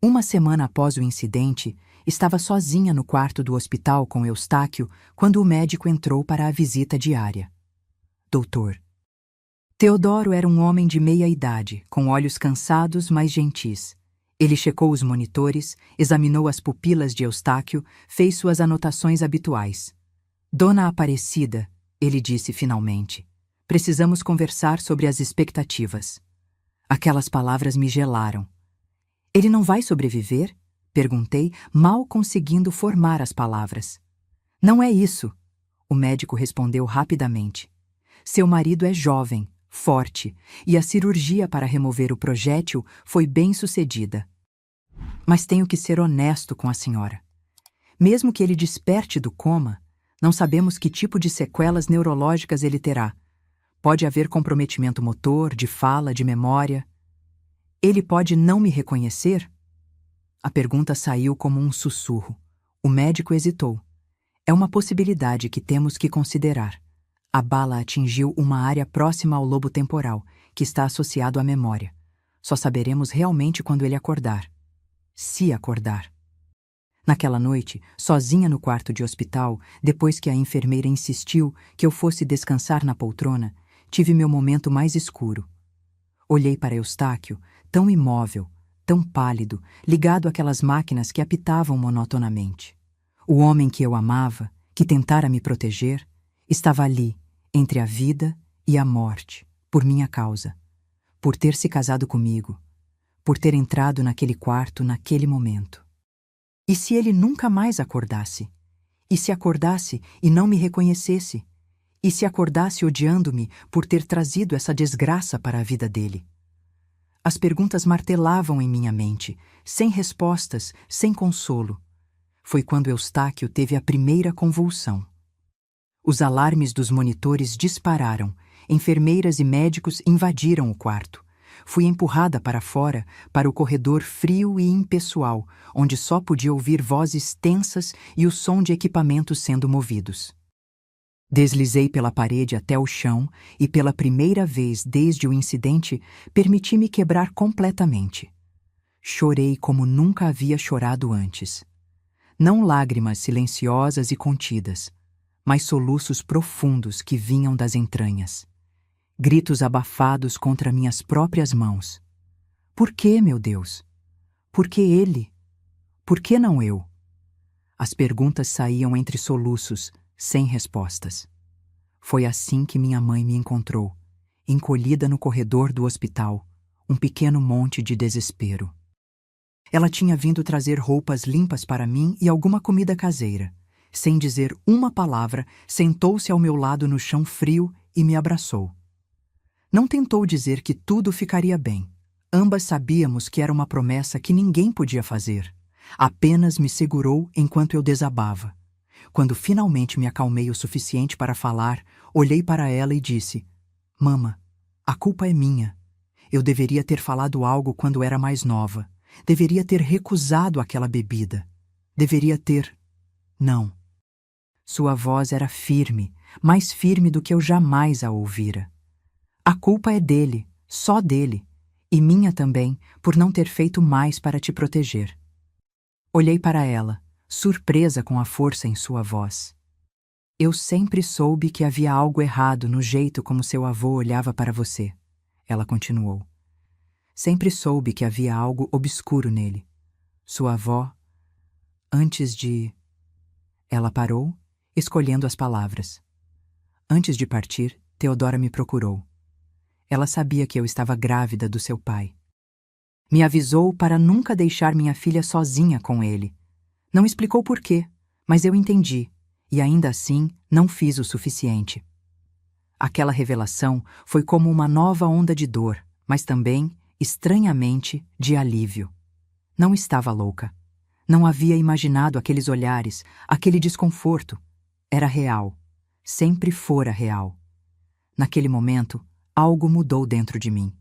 Speaker 1: Uma semana após o incidente, estava sozinha no quarto do hospital com Eustáquio quando o médico entrou para a visita diária. Doutor. Teodoro era um homem de meia idade, com olhos cansados, mas gentis. Ele checou os monitores, examinou as pupilas de Eustáquio, fez suas anotações habituais. Dona Aparecida, ele disse finalmente, precisamos conversar sobre as expectativas. Aquelas palavras me gelaram. Ele não vai sobreviver? Perguntei, mal conseguindo formar as palavras. Não é isso. O médico respondeu rapidamente. Seu marido é jovem, forte, e a cirurgia para remover o projétil foi bem-sucedida. Mas tenho que ser honesto com a senhora. Mesmo que ele desperte do coma, não sabemos que tipo de sequelas neurológicas ele terá. Pode haver comprometimento motor, de fala, de memória. Ele pode não me reconhecer? A pergunta saiu como um sussurro. O médico hesitou. É uma possibilidade que temos que considerar. A bala atingiu uma área próxima ao lobo temporal, que está associado à memória. Só saberemos realmente quando ele acordar. Se acordar. Naquela noite, sozinha no quarto de hospital, depois que a enfermeira insistiu que eu fosse descansar na poltrona, tive meu momento mais escuro. Olhei para Eustáquio, tão imóvel, tão pálido, ligado àquelas máquinas que apitavam monotonamente. O homem que eu amava, que tentara me proteger, estava ali, entre a vida e a morte, por minha causa, por ter se casado comigo, por ter entrado naquele quarto naquele momento. E se ele nunca mais acordasse? E se acordasse e não me reconhecesse? E se acordasse odiando-me por ter trazido essa desgraça para a vida dele? As perguntas martelavam em minha mente, sem respostas, sem consolo. Foi quando Eustáquio teve a primeira convulsão. Os alarmes dos monitores dispararam, enfermeiras e médicos invadiram o quarto. Fui empurrada para fora, para o corredor frio e impessoal, onde só podia ouvir vozes tensas e o som de equipamentos sendo movidos. Deslizei pela parede até o chão e, pela primeira vez desde o incidente, permiti-me quebrar completamente. Chorei como nunca havia chorado antes. Não lágrimas silenciosas e contidas, mas soluços profundos que vinham das entranhas. Gritos abafados contra minhas próprias mãos. Por que, meu Deus? Por que ele? Por que não eu? As perguntas saíam entre soluços, sem respostas. Foi assim que minha mãe me encontrou, encolhida no corredor do hospital, um pequeno monte de desespero. Ela tinha vindo trazer roupas limpas para mim e alguma comida caseira. Sem dizer uma palavra, sentou-se ao meu lado no chão frio e me abraçou. Não tentou dizer que tudo ficaria bem. Ambas sabíamos que era uma promessa que ninguém podia fazer. Apenas me segurou enquanto eu desabava. Quando finalmente me acalmei o suficiente para falar, olhei para ela e disse: Mama, a culpa é minha. Eu deveria ter falado algo quando era mais nova. Deveria ter recusado aquela bebida. Deveria ter... Não. Sua voz era firme, mais firme do que eu jamais a ouvira. A culpa é dele, só dele, e minha também, por não ter feito mais para te proteger. Olhei para ela, surpresa com a força em sua voz. Eu sempre soube que havia algo errado no jeito como seu avô olhava para você, ela continuou. Sempre soube que havia algo obscuro nele. Sua avó, antes de... Ela parou, escolhendo as palavras. Antes de partir, Teodora me procurou. Ela sabia que eu estava grávida do seu pai. Me avisou para nunca deixar minha filha sozinha com ele. Não explicou por quê, mas eu entendi, e ainda assim não fiz o suficiente. Aquela revelação foi como uma nova onda de dor, mas também, estranhamente, de alívio. Não estava louca. Não havia imaginado aqueles olhares, aquele desconforto. Era real. Sempre fora real. Naquele momento, algo mudou dentro de mim.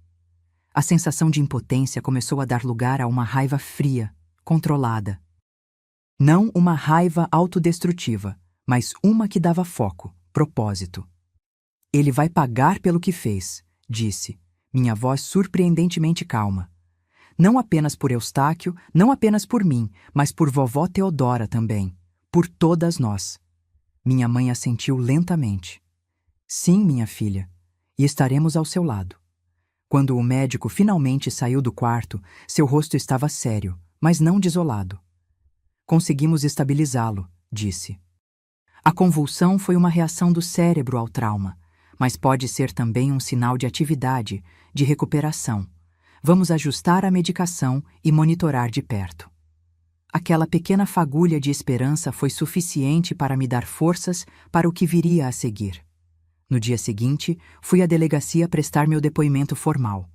Speaker 1: A sensação de impotência começou a dar lugar a uma raiva fria, controlada. Não uma raiva autodestrutiva, mas uma que dava foco, propósito. Ele vai pagar pelo que fez, disse, minha voz surpreendentemente calma. Não apenas por Eustáquio, não apenas por mim, mas por vovó Teodora também, por todas nós. Minha mãe assentiu lentamente. Sim, minha filha, e estaremos ao seu lado. Quando o médico finalmente saiu do quarto, seu rosto estava sério, mas não desolado. Conseguimos estabilizá-lo, disse. A convulsão foi uma reação do cérebro ao trauma, mas pode ser também um sinal de atividade, de recuperação. Vamos ajustar a medicação e monitorar de perto. Aquela pequena fagulha de esperança foi suficiente para me dar forças para o que viria a seguir. No dia seguinte, fui à delegacia prestar meu depoimento formal.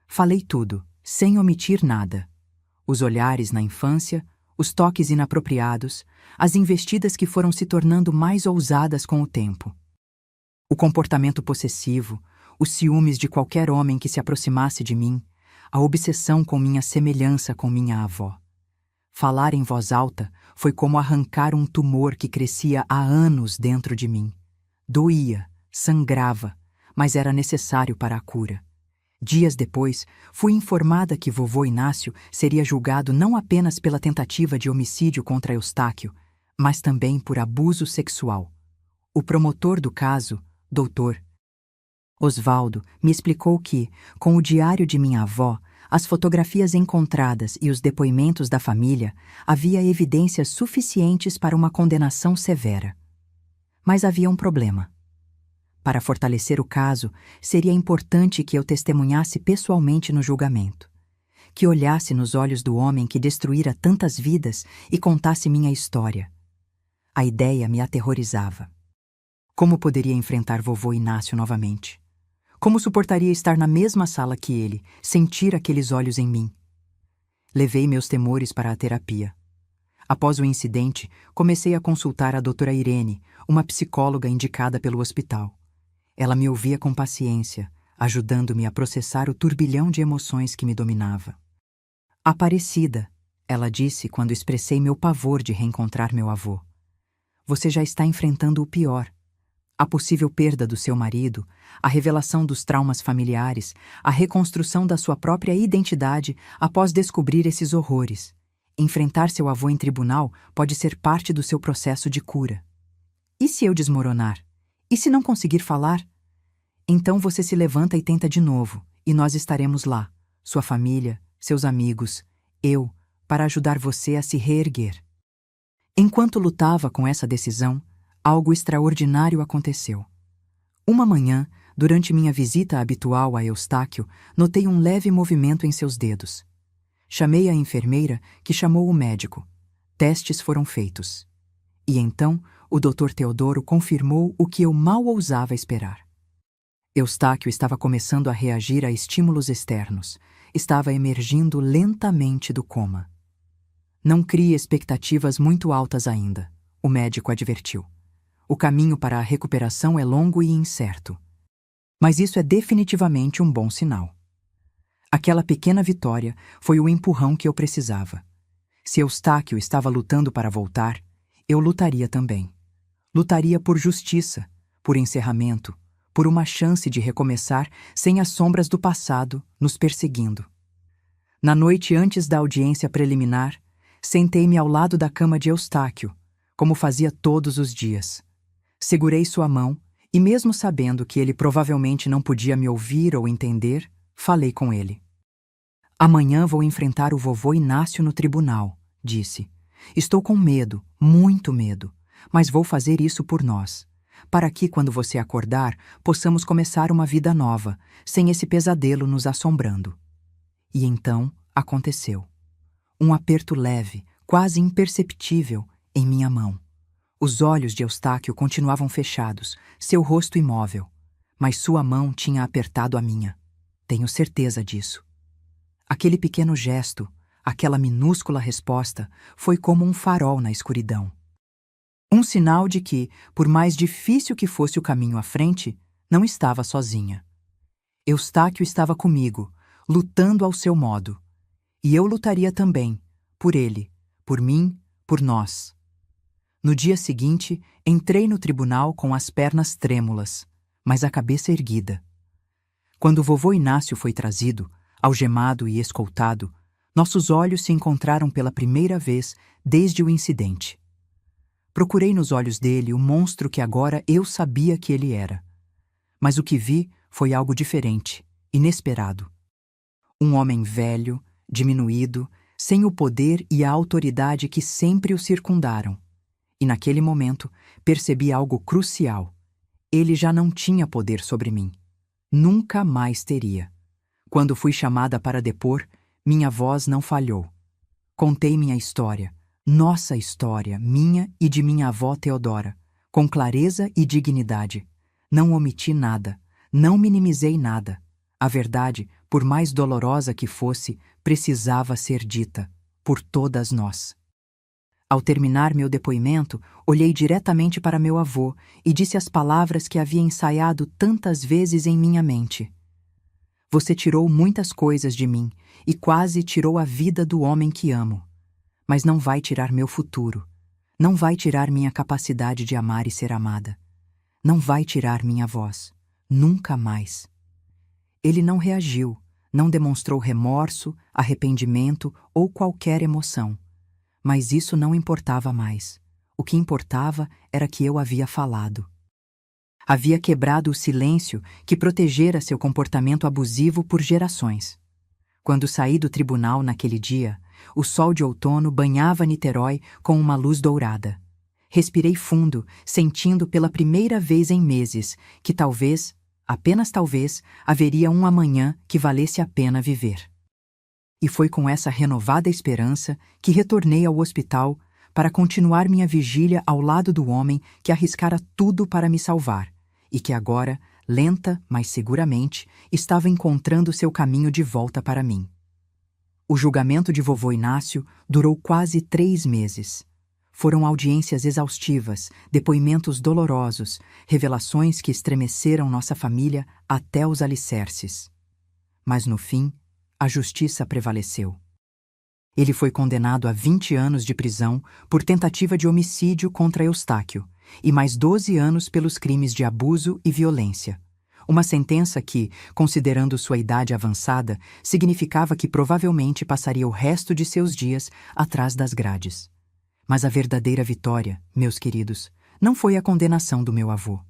Speaker 1: Falei tudo, sem omitir nada. Os olhares na infância, os toques inapropriados, as investidas que foram se tornando mais ousadas com o tempo. O comportamento possessivo, os ciúmes de qualquer homem que se aproximasse de mim, a obsessão com minha semelhança com minha avó. Falar em voz alta foi como arrancar um tumor que crescia há anos dentro de mim. Doía, sangrava, mas era necessário para a cura. Dias depois, fui informada que vovô Inácio seria julgado não apenas pela tentativa de homicídio contra Eustáquio, mas também por abuso sexual. O promotor do caso, Dr. Osvaldo, me explicou que, com o diário de minha avó, as fotografias encontradas e os depoimentos da família, havia evidências suficientes para uma condenação severa. Mas havia um problema. Para fortalecer o caso, seria importante que eu testemunhasse pessoalmente no julgamento, que olhasse nos olhos do homem que destruíra tantas vidas e contasse minha história. A ideia me aterrorizava. Como poderia enfrentar vovô Inácio novamente? Como suportaria estar na mesma sala que ele, sentir aqueles olhos em mim? Levei meus temores para a terapia. Após o incidente, comecei a consultar a doutora Irene, uma psicóloga indicada pelo hospital. Ela me ouvia com paciência, ajudando-me a processar o turbilhão de emoções que me dominava. Aparecida, ela disse quando expressei meu pavor de reencontrar meu avô. Você já está enfrentando o pior. A possível perda do seu marido, a revelação dos traumas familiares, a reconstrução da sua própria identidade após descobrir esses horrores. Enfrentar seu avô em tribunal pode ser parte do seu processo de cura. E se eu desmoronar? E se não conseguir falar? Então você se levanta e tenta de novo, e nós estaremos lá, sua família, seus amigos, eu, para ajudar você a se reerguer. Enquanto lutava com essa decisão, algo extraordinário aconteceu. Uma manhã, durante minha visita habitual a Eustáquio, notei um leve movimento em seus dedos. Chamei a enfermeira, que chamou o médico. Testes foram feitos. E então, o Dr. Teodoro confirmou o que eu mal ousava esperar. Eustáquio estava começando a reagir a estímulos externos. Estava emergindo lentamente do coma. Não crie expectativas muito altas ainda, o médico advertiu. O caminho para a recuperação é longo e incerto. Mas isso é definitivamente um bom sinal. Aquela pequena vitória foi o empurrão que eu precisava. Se Eustáquio estava lutando para voltar, eu lutaria também. Lutaria por justiça, por encerramento, por uma chance de recomeçar sem as sombras do passado nos perseguindo. Na noite antes da audiência preliminar, sentei-me ao lado da cama de Eustáquio, como fazia todos os dias. Segurei sua mão e, mesmo sabendo que ele provavelmente não podia me ouvir ou entender, falei com ele. Amanhã vou enfrentar o vovô Inácio no tribunal, disse. Estou com medo, muito medo, mas vou fazer isso por nós, para que, quando você acordar, possamos começar uma vida nova, sem esse pesadelo nos assombrando. E então aconteceu. Um aperto leve, quase imperceptível, em minha mão. Os olhos de Eustáquio continuavam fechados, seu rosto imóvel, mas sua mão tinha apertado a minha. Tenho certeza disso. Aquele pequeno gesto, aquela minúscula resposta, foi como um farol na escuridão. Um sinal de que, por mais difícil que fosse o caminho à frente, não estava sozinha. Eustáquio estava comigo, lutando ao seu modo. E eu lutaria também, por ele, por mim, por nós. No dia seguinte, entrei no tribunal com as pernas trêmulas, mas a cabeça erguida. Quando o vovô Inácio foi trazido, algemado e escoltado, nossos olhos se encontraram pela primeira vez desde o incidente. Procurei nos olhos dele o monstro que agora eu sabia que ele era. Mas o que vi foi algo diferente, inesperado. Um homem velho, diminuído, sem o poder e a autoridade que sempre o circundaram. E naquele momento, percebi algo crucial. Ele já não tinha poder sobre mim. Nunca mais teria. Quando fui chamada para depor, minha voz não falhou. Contei minha história, Nossa história, minha e de minha avó Teodora, com clareza e dignidade. Não omiti nada, não minimizei nada. A verdade, por mais dolorosa que fosse, precisava ser dita, por todas nós. Ao terminar meu depoimento, olhei diretamente para meu avô e disse as palavras que havia ensaiado tantas vezes em minha mente. Você tirou muitas coisas de mim e quase tirou a vida do homem que amo. Mas não vai tirar meu futuro. Não vai tirar minha capacidade de amar e ser amada. Não vai tirar minha voz. Nunca mais. Ele não reagiu, não demonstrou remorso, arrependimento ou qualquer emoção. Mas isso não importava mais. O que importava era que eu havia falado. Havia quebrado o silêncio que protegera seu comportamento abusivo por gerações. Quando saí do tribunal naquele dia, o sol de outono banhava Niterói com uma luz dourada. Respirei fundo, sentindo pela primeira vez em meses que talvez, apenas talvez, haveria um amanhã que valesse a pena viver. E foi com essa renovada esperança que retornei ao hospital para continuar minha vigília ao lado do homem que arriscara tudo para me salvar e que agora, lenta, mas seguramente, estava encontrando seu caminho de volta para mim. O julgamento de vovô Inácio durou quase 3 meses. Foram audiências exaustivas, depoimentos dolorosos, revelações que estremeceram nossa família até os alicerces. Mas no fim, a justiça prevaleceu. Ele foi condenado a 20 anos de prisão por tentativa de homicídio contra Eustáquio e mais 12 anos pelos crimes de abuso e violência. Uma sentença que, considerando sua idade avançada, significava que provavelmente passaria o resto de seus dias atrás das grades. Mas a verdadeira vitória, meus queridos, não foi a condenação do meu avô.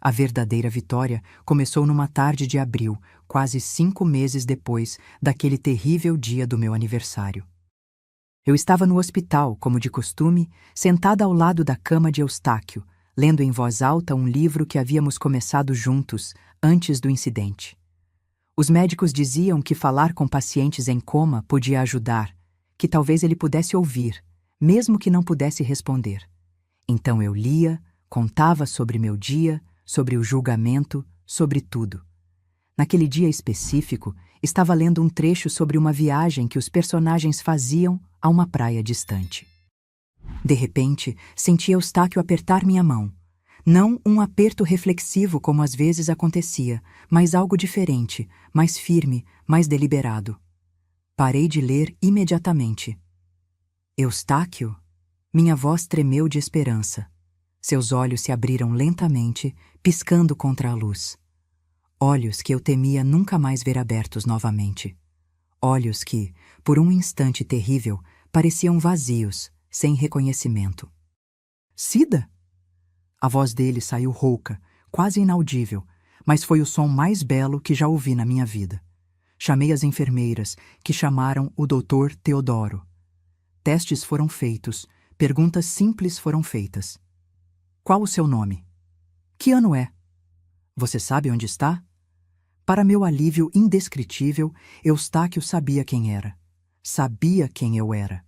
Speaker 1: A verdadeira vitória começou numa tarde de abril, quase 5 meses depois daquele terrível dia do meu aniversário. Eu estava no hospital, como de costume, sentada ao lado da cama de Eustáquio, lendo em voz alta um livro que havíamos começado juntos, antes do incidente. Os médicos diziam que falar com pacientes em coma podia ajudar, que talvez ele pudesse ouvir, mesmo que não pudesse responder. Então eu lia, contava sobre meu dia, sobre o julgamento, sobre tudo. Naquele dia específico, estava lendo um trecho sobre uma viagem que os personagens faziam a uma praia distante. De repente, senti Eustáquio apertar minha mão. Não um aperto reflexivo como às vezes acontecia, mas algo diferente, mais firme, mais deliberado. Parei de ler imediatamente. Eustáquio? Minha voz tremeu de esperança. Seus olhos se abriram lentamente, piscando contra a luz. Olhos que eu temia nunca mais ver abertos novamente. Olhos que, por um instante terrível, pareciam vazios, sem reconhecimento. Cida? A voz dele saiu rouca, quase inaudível, mas foi o som mais belo que já ouvi na minha vida. Chamei as enfermeiras, que chamaram o doutor Teodoro. Testes foram feitos, perguntas simples foram feitas. Qual o seu nome? Que ano é? Você sabe onde está? Para meu alívio indescritível, Eustáquio sabia quem era. Sabia quem eu era.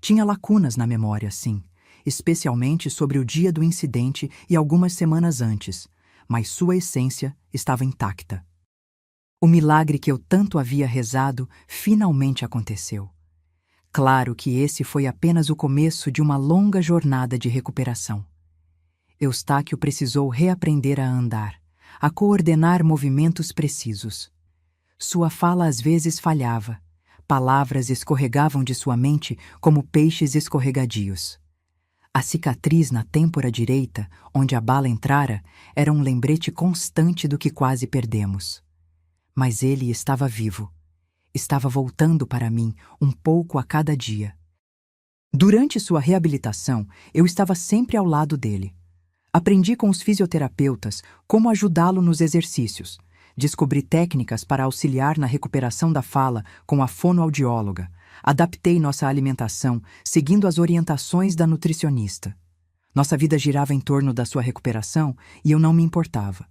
Speaker 1: Tinha lacunas na memória, sim, especialmente sobre o dia do incidente e algumas semanas antes, mas sua essência estava intacta. O milagre que eu tanto havia rezado finalmente aconteceu. Claro que esse foi apenas o começo de uma longa jornada de recuperação. Eustáquio precisou reaprender a andar, a coordenar movimentos precisos. Sua fala às vezes falhava. Palavras escorregavam de sua mente como peixes escorregadios. A cicatriz na têmpora direita, onde a bala entrara, era um lembrete constante do que quase perdemos. Mas ele estava vivo. Estava voltando para mim um pouco a cada dia. Durante sua reabilitação, eu estava sempre ao lado dele. Aprendi com os fisioterapeutas como ajudá-lo nos exercícios. Descobri técnicas para auxiliar na recuperação da fala com a fonoaudióloga. Adaptei nossa alimentação, seguindo as orientações da nutricionista. Nossa vida girava em torno da sua recuperação e eu não me importava.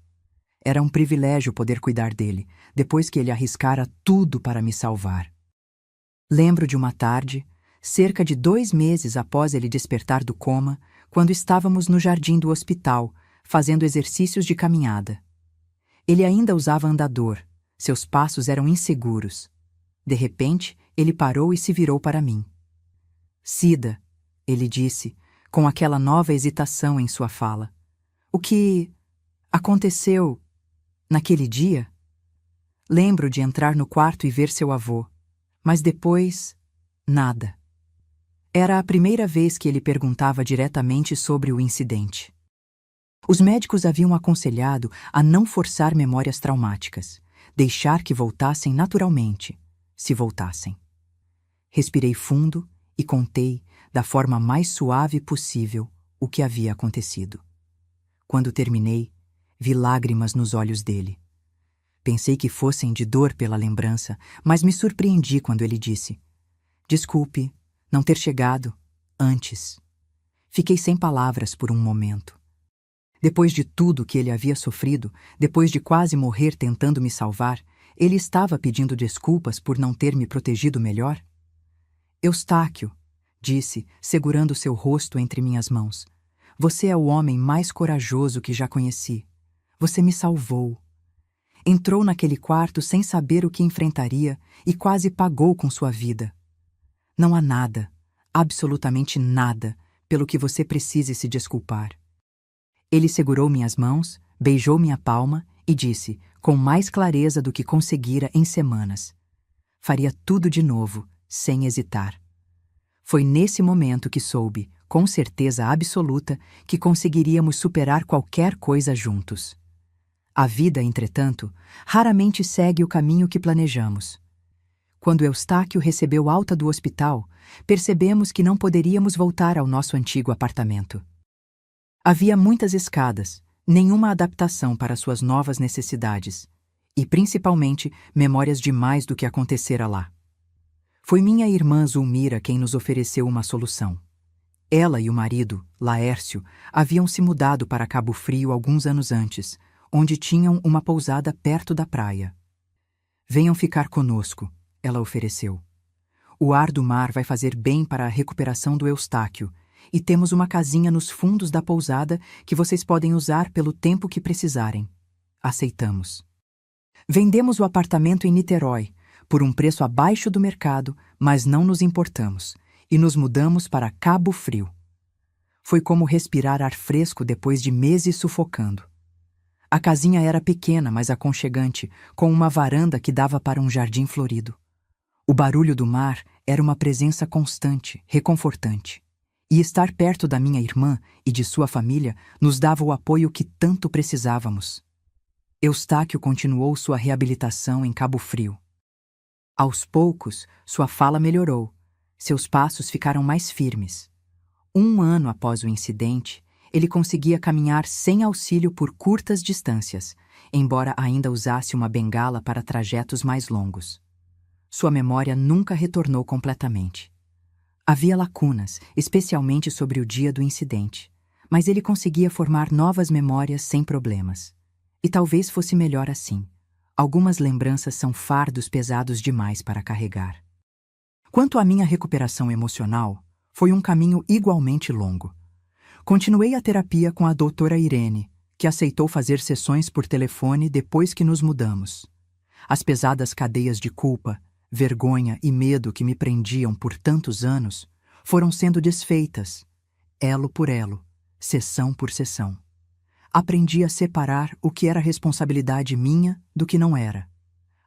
Speaker 1: Era um privilégio poder cuidar dele, depois que ele arriscara tudo para me salvar. Lembro de uma tarde, cerca de 2 meses após ele despertar do coma, quando estávamos no jardim do hospital, fazendo exercícios de caminhada. Ele ainda usava andador, seus passos eram inseguros. De repente, ele parou e se virou para mim. Cida, ele disse, com aquela nova hesitação em sua fala. O que aconteceu naquele dia? Lembro de entrar no quarto e ver seu avô, mas depois, nada. Era a primeira vez que ele perguntava diretamente sobre o incidente. Os médicos haviam aconselhado a não forçar memórias traumáticas, deixar que voltassem naturalmente, se voltassem. Respirei fundo e contei, da forma mais suave possível, o que havia acontecido. Quando terminei, vi lágrimas nos olhos dele. Pensei que fossem de dor pela lembrança, mas me surpreendi quando ele disse: "Desculpe, não ter chegado antes." Fiquei sem palavras por um momento. Depois de tudo que ele havia sofrido, depois de quase morrer tentando me salvar, ele estava pedindo desculpas por não ter me protegido melhor? "Eustáquio", disse, segurando seu rosto entre minhas mãos, "você é o homem mais corajoso que já conheci. Você me salvou." Entrou naquele quarto sem saber o que enfrentaria e quase pagou com sua vida. Não há nada, absolutamente nada, pelo que você precise se desculpar. Ele segurou minhas mãos, beijou minha palma e disse, com mais clareza do que conseguira em semanas: faria tudo de novo, sem hesitar. Foi nesse momento que soube, com certeza absoluta, que conseguiríamos superar qualquer coisa juntos. A vida, entretanto, raramente segue o caminho que planejamos. Quando Eustáquio recebeu alta do hospital, percebemos que não poderíamos voltar ao nosso antigo apartamento. Havia muitas escadas, nenhuma adaptação para suas novas necessidades, e principalmente memórias de mais do que acontecera lá. Foi minha irmã Zulmira quem nos ofereceu uma solução. Ela e o marido, Laércio, haviam se mudado para Cabo Frio alguns anos antes, onde tinham uma pousada perto da praia. "Venham ficar conosco", ela ofereceu. "O ar do mar vai fazer bem para a recuperação do Eustáquio, e temos uma casinha nos fundos da pousada que vocês podem usar pelo tempo que precisarem." Aceitamos. Vendemos o apartamento em Niterói, por um preço abaixo do mercado, mas não nos importamos, e nos mudamos para Cabo Frio. Foi como respirar ar fresco depois de meses sufocando. A casinha era pequena, mas aconchegante, com uma varanda que dava para um jardim florido. O barulho do mar era uma presença constante, reconfortante. E estar perto da minha irmã e de sua família nos dava o apoio que tanto precisávamos. Eustáquio continuou sua reabilitação em Cabo Frio. Aos poucos, sua fala melhorou, seus passos ficaram mais firmes. 1 ano após o incidente, ele conseguia caminhar sem auxílio por curtas distâncias, embora ainda usasse uma bengala para trajetos mais longos. Sua memória nunca retornou completamente. Havia lacunas, especialmente sobre o dia do incidente, mas ele conseguia formar novas memórias sem problemas. E talvez fosse melhor assim. Algumas lembranças são fardos pesados demais para carregar. Quanto à minha recuperação emocional, foi um caminho igualmente longo. Continuei a terapia com a doutora Irene, que aceitou fazer sessões por telefone depois que nos mudamos. As pesadas cadeias de culpa, vergonha e medo que me prendiam por tantos anos foram sendo desfeitas, elo por elo, sessão por sessão. Aprendi a separar o que era responsabilidade minha do que não era.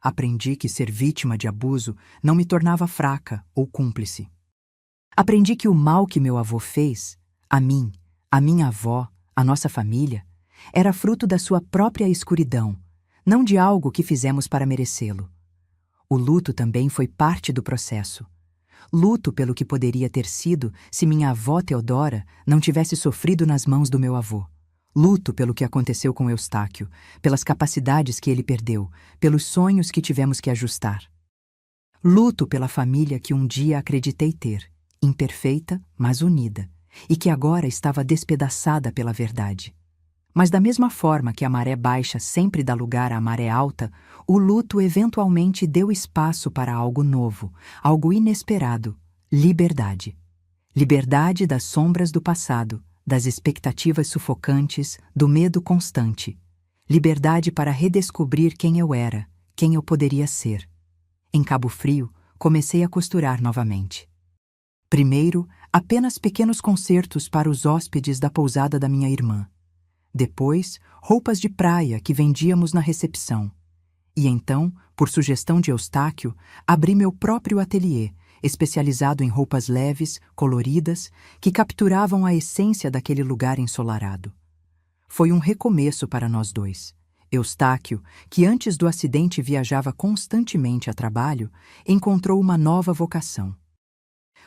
Speaker 1: Aprendi que ser vítima de abuso não me tornava fraca ou cúmplice. Aprendi que o mal que meu avô fez, a mim, a minha avó, a nossa família, era fruto da sua própria escuridão, não de algo que fizemos para merecê-lo. O luto também foi parte do processo. Luto pelo que poderia ter sido se minha avó Teodora não tivesse sofrido nas mãos do meu avô. Luto pelo que aconteceu com Eustáquio, pelas capacidades que ele perdeu, pelos sonhos que tivemos que ajustar. Luto pela família que um dia acreditei ter, imperfeita, mas unida, e que agora estava despedaçada pela verdade. Mas da mesma forma que a maré baixa sempre dá lugar à maré alta, o luto eventualmente deu espaço para algo novo, algo inesperado, liberdade. Liberdade das sombras do passado, das expectativas sufocantes, do medo constante. Liberdade para redescobrir quem eu era, quem eu poderia ser. Em Cabo Frio, comecei a costurar novamente. Primeiro, apenas pequenos concertos para os hóspedes da pousada da minha irmã. Depois, roupas de praia que vendíamos na recepção. E então, por sugestão de Eustáquio, abri meu próprio ateliê, especializado em roupas leves, coloridas, que capturavam a essência daquele lugar ensolarado. Foi um recomeço para nós dois. Eustáquio, que antes do acidente viajava constantemente a trabalho, encontrou uma nova vocação.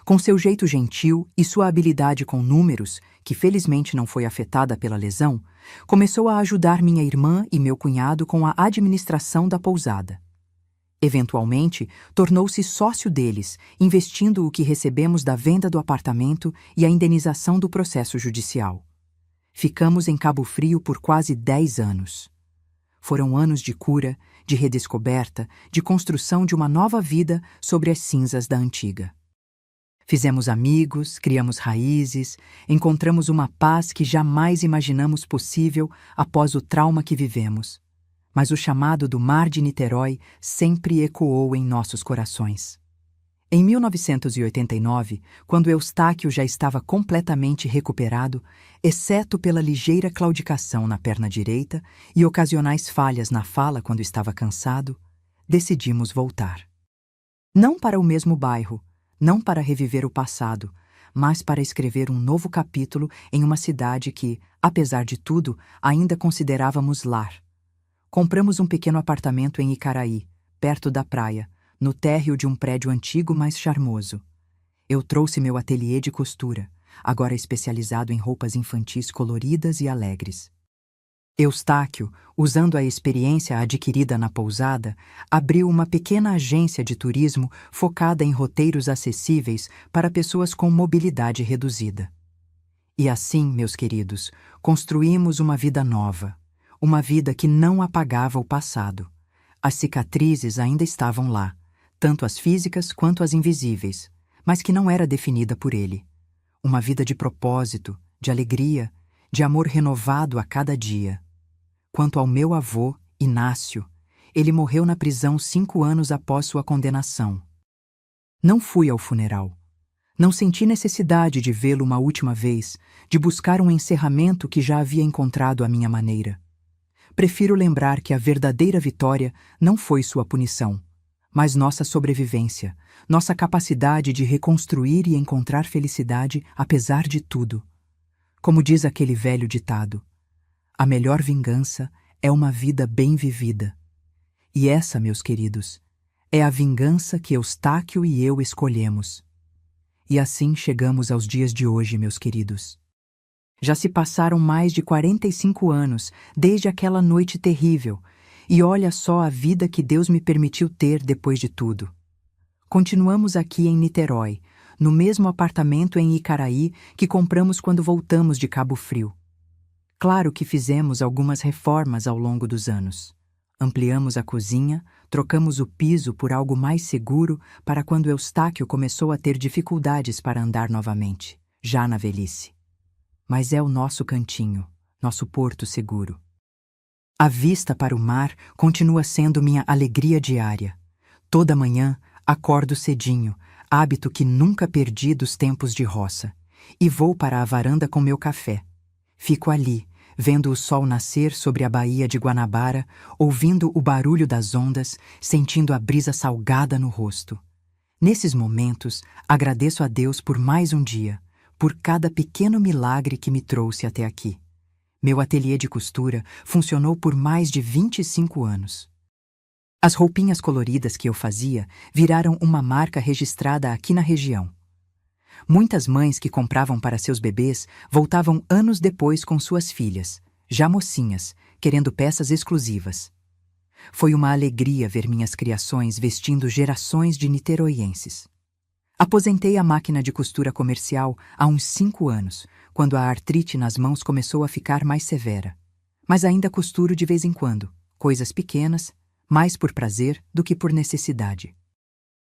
Speaker 1: Com seu jeito gentil e sua habilidade com números, que felizmente não foi afetada pela lesão, começou a ajudar minha irmã e meu cunhado com a administração da pousada. Eventualmente, tornou-se sócio deles, investindo o que recebemos da venda do apartamento e a indenização do processo judicial. Ficamos em Cabo Frio por quase 10 anos. Foram anos de cura, de redescoberta, de construção de uma nova vida sobre as cinzas da antiga. Fizemos amigos, criamos raízes, encontramos uma paz que jamais imaginamos possível após o trauma que vivemos. Mas o chamado do mar de Niterói sempre ecoou em nossos corações. Em 1989, quando Eustáquio já estava completamente recuperado, exceto pela ligeira claudicação na perna direita e ocasionais falhas na fala quando estava cansado, decidimos voltar. Não para o mesmo bairro, não para reviver o passado, mas para escrever um novo capítulo em uma cidade que, apesar de tudo, ainda considerávamos lar. Compramos um pequeno apartamento em Icaraí, perto da praia, no térreo de um prédio antigo mas charmoso. Eu trouxe meu ateliê de costura, agora especializado em roupas infantis coloridas e alegres. Eustáquio, usando a experiência adquirida na pousada, abriu uma pequena agência de turismo focada em roteiros acessíveis para pessoas com mobilidade reduzida. E assim, meus queridos, construímos uma vida nova, uma vida que não apagava o passado. As cicatrizes ainda estavam lá, tanto as físicas quanto as invisíveis, mas que não era definida por ele. Uma vida de propósito, de alegria, de amor renovado a cada dia. Quanto ao meu avô, Inácio, ele morreu na prisão 5 anos após sua condenação. Não fui ao funeral. Não senti necessidade de vê-lo uma última vez, de buscar um encerramento que já havia encontrado à minha maneira. Prefiro lembrar que a verdadeira vitória não foi sua punição, mas nossa sobrevivência, nossa capacidade de reconstruir e encontrar felicidade apesar de tudo. Como diz aquele velho ditado, a melhor vingança é uma vida bem vivida. E essa, meus queridos, é a vingança que Eustáquio e eu escolhemos. E assim chegamos aos dias de hoje, meus queridos. Já se passaram mais de 45 anos desde aquela noite terrível, e olha só a vida que Deus me permitiu ter depois de tudo. Continuamos aqui em Niterói, no mesmo apartamento em Icaraí que compramos quando voltamos de Cabo Frio. Claro que fizemos algumas reformas ao longo dos anos. Ampliamos a cozinha, trocamos o piso por algo mais seguro para quando Eustáquio começou a ter dificuldades para andar novamente, já na velhice. Mas é o nosso cantinho, nosso porto seguro. A vista para o mar continua sendo minha alegria diária. Toda manhã, acordo cedinho, hábito que nunca perdi dos tempos de roça, e vou para a varanda com meu café. Fico ali, vendo o sol nascer sobre a baía de Guanabara, ouvindo o barulho das ondas, sentindo a brisa salgada no rosto. Nesses momentos, agradeço a Deus por mais um dia, por cada pequeno milagre que me trouxe até aqui. Meu ateliê de costura funcionou por mais de 25 anos. As roupinhas coloridas que eu fazia viraram uma marca registrada aqui na região. Muitas mães que compravam para seus bebês voltavam anos depois com suas filhas, já mocinhas, querendo peças exclusivas. Foi uma alegria ver minhas criações vestindo gerações de niteroienses. Aposentei a máquina de costura comercial há uns 5 anos, quando a artrite nas mãos começou a ficar mais severa. Mas ainda costuro de vez em quando, coisas pequenas, mais por prazer do que por necessidade.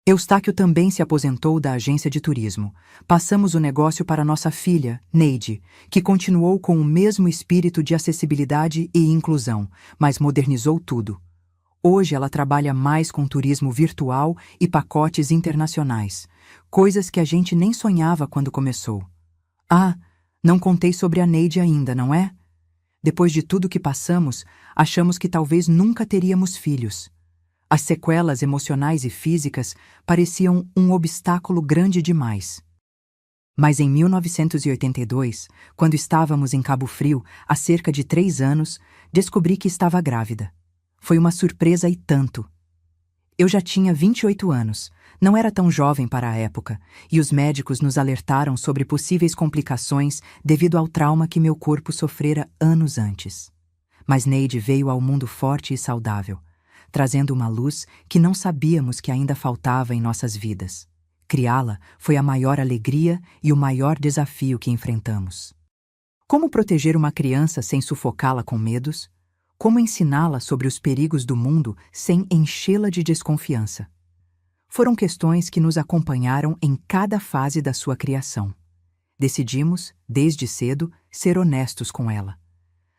Speaker 1: Eustáquio também se aposentou da agência de turismo. Passamos o negócio para nossa filha, Neide, que continuou com o mesmo espírito de acessibilidade e inclusão, mas modernizou tudo. Hoje ela trabalha mais com turismo virtual e pacotes internacionais, coisas que a gente nem sonhava quando começou. Ah, não contei sobre a Neide ainda, não é? Depois de tudo que passamos, achamos que talvez nunca teríamos filhos. As sequelas emocionais e físicas pareciam um obstáculo grande demais. Mas em 1982, quando estávamos em Cabo Frio, há cerca de 3 anos, descobri que estava grávida. Foi uma surpresa e tanto. Eu já tinha 28 anos, não era tão jovem para a época, e os médicos nos alertaram sobre possíveis complicações devido ao trauma que meu corpo sofrera anos antes. Mas Neide veio ao mundo forte e saudável, trazendo uma luz que não sabíamos que ainda faltava em nossas vidas. Criá-la foi a maior alegria e o maior desafio que enfrentamos. Como proteger uma criança sem sufocá-la com medos? Como ensiná-la sobre os perigos do mundo sem enchê-la de desconfiança? Foram questões que nos acompanharam em cada fase da sua criação. Decidimos, desde cedo, ser honestos com ela.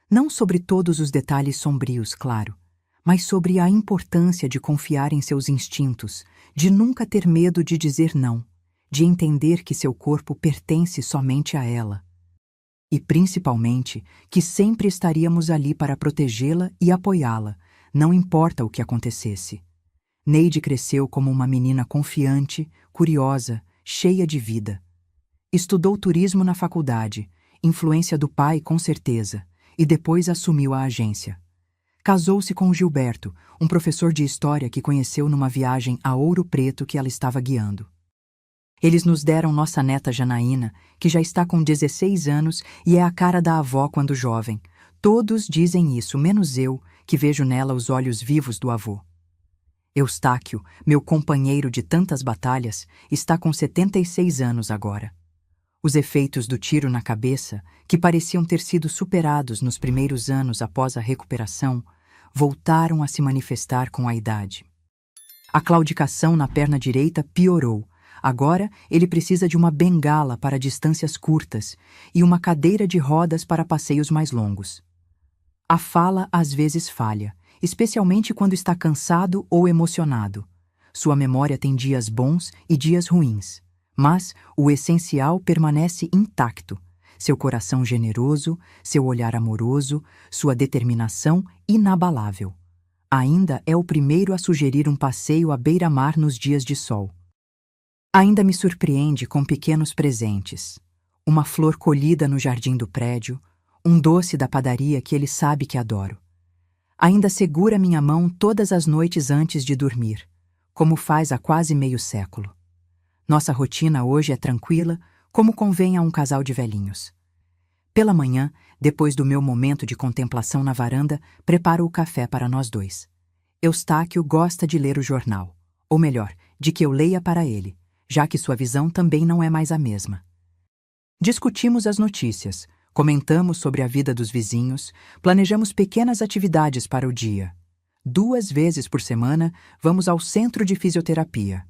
Speaker 1: Não sobre todos os detalhes sombrios, claro, mas sobre a importância de confiar em seus instintos, de nunca ter medo de dizer não, de entender que seu corpo pertence somente a ela. E, principalmente, que sempre estaríamos ali para protegê-la e apoiá-la, não importa o que acontecesse. Neide cresceu como uma menina confiante, curiosa, cheia de vida. Estudou turismo na faculdade, influência do pai com certeza, e depois assumiu a agência. Casou-se com Gilberto, um professor de história que conheceu numa viagem a Ouro Preto que ela estava guiando. Eles nos deram nossa neta Janaína, que já está com 16 anos e é a cara da avó quando jovem. Todos dizem isso, menos eu, que vejo nela os olhos vivos do avô. Eustáquio, meu companheiro de tantas batalhas, está com 76 anos agora. Os efeitos do tiro na cabeça, que pareciam ter sido superados nos primeiros anos após a recuperação, voltaram a se manifestar com a idade. A claudicação na perna direita piorou. Agora ele precisa de uma bengala para distâncias curtas e uma cadeira de rodas para passeios mais longos. A fala às vezes falha, especialmente quando está cansado ou emocionado. Sua memória tem dias bons e dias ruins. Mas o essencial permanece intacto: seu coração generoso, seu olhar amoroso, sua determinação inabalável. Ainda é o primeiro a sugerir um passeio à beira-mar nos dias de sol. Ainda me surpreende com pequenos presentes: uma flor colhida no jardim do prédio, um doce da padaria que ele sabe que adoro. Ainda segura minha mão todas as noites antes de dormir, como faz há quase meio século. Nossa rotina hoje é tranquila, como convém a um casal de velhinhos. Pela manhã, depois do meu momento de contemplação na varanda, preparo o café para nós dois. Eustáquio gosta de ler o jornal, ou melhor, de que eu leia para ele, já que sua visão também não é mais a mesma. Discutimos as notícias, comentamos sobre a vida dos vizinhos, planejamos pequenas atividades para o dia. 2 vezes por semana, vamos ao centro de fisioterapia.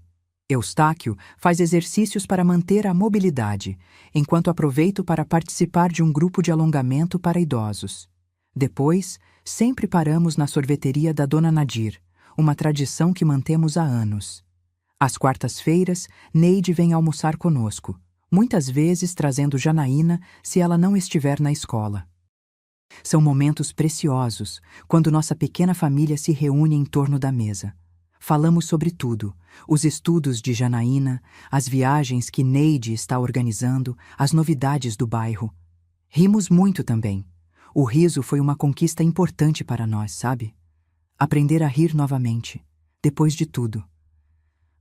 Speaker 1: Eustáquio faz exercícios para manter a mobilidade, enquanto aproveito para participar de um grupo de alongamento para idosos. Depois, sempre paramos na sorveteria da Dona Nadir, uma tradição que mantemos há anos. Às quartas-feiras, Neide vem almoçar conosco, muitas vezes trazendo Janaína se ela não estiver na escola. São momentos preciosos, quando nossa pequena família se reúne em torno da mesa. Falamos sobre tudo: os estudos de Janaína, as viagens que Neide está organizando, as novidades do bairro. Rimos muito também. O riso foi uma conquista importante para nós, sabe? Aprender a rir novamente, depois de tudo.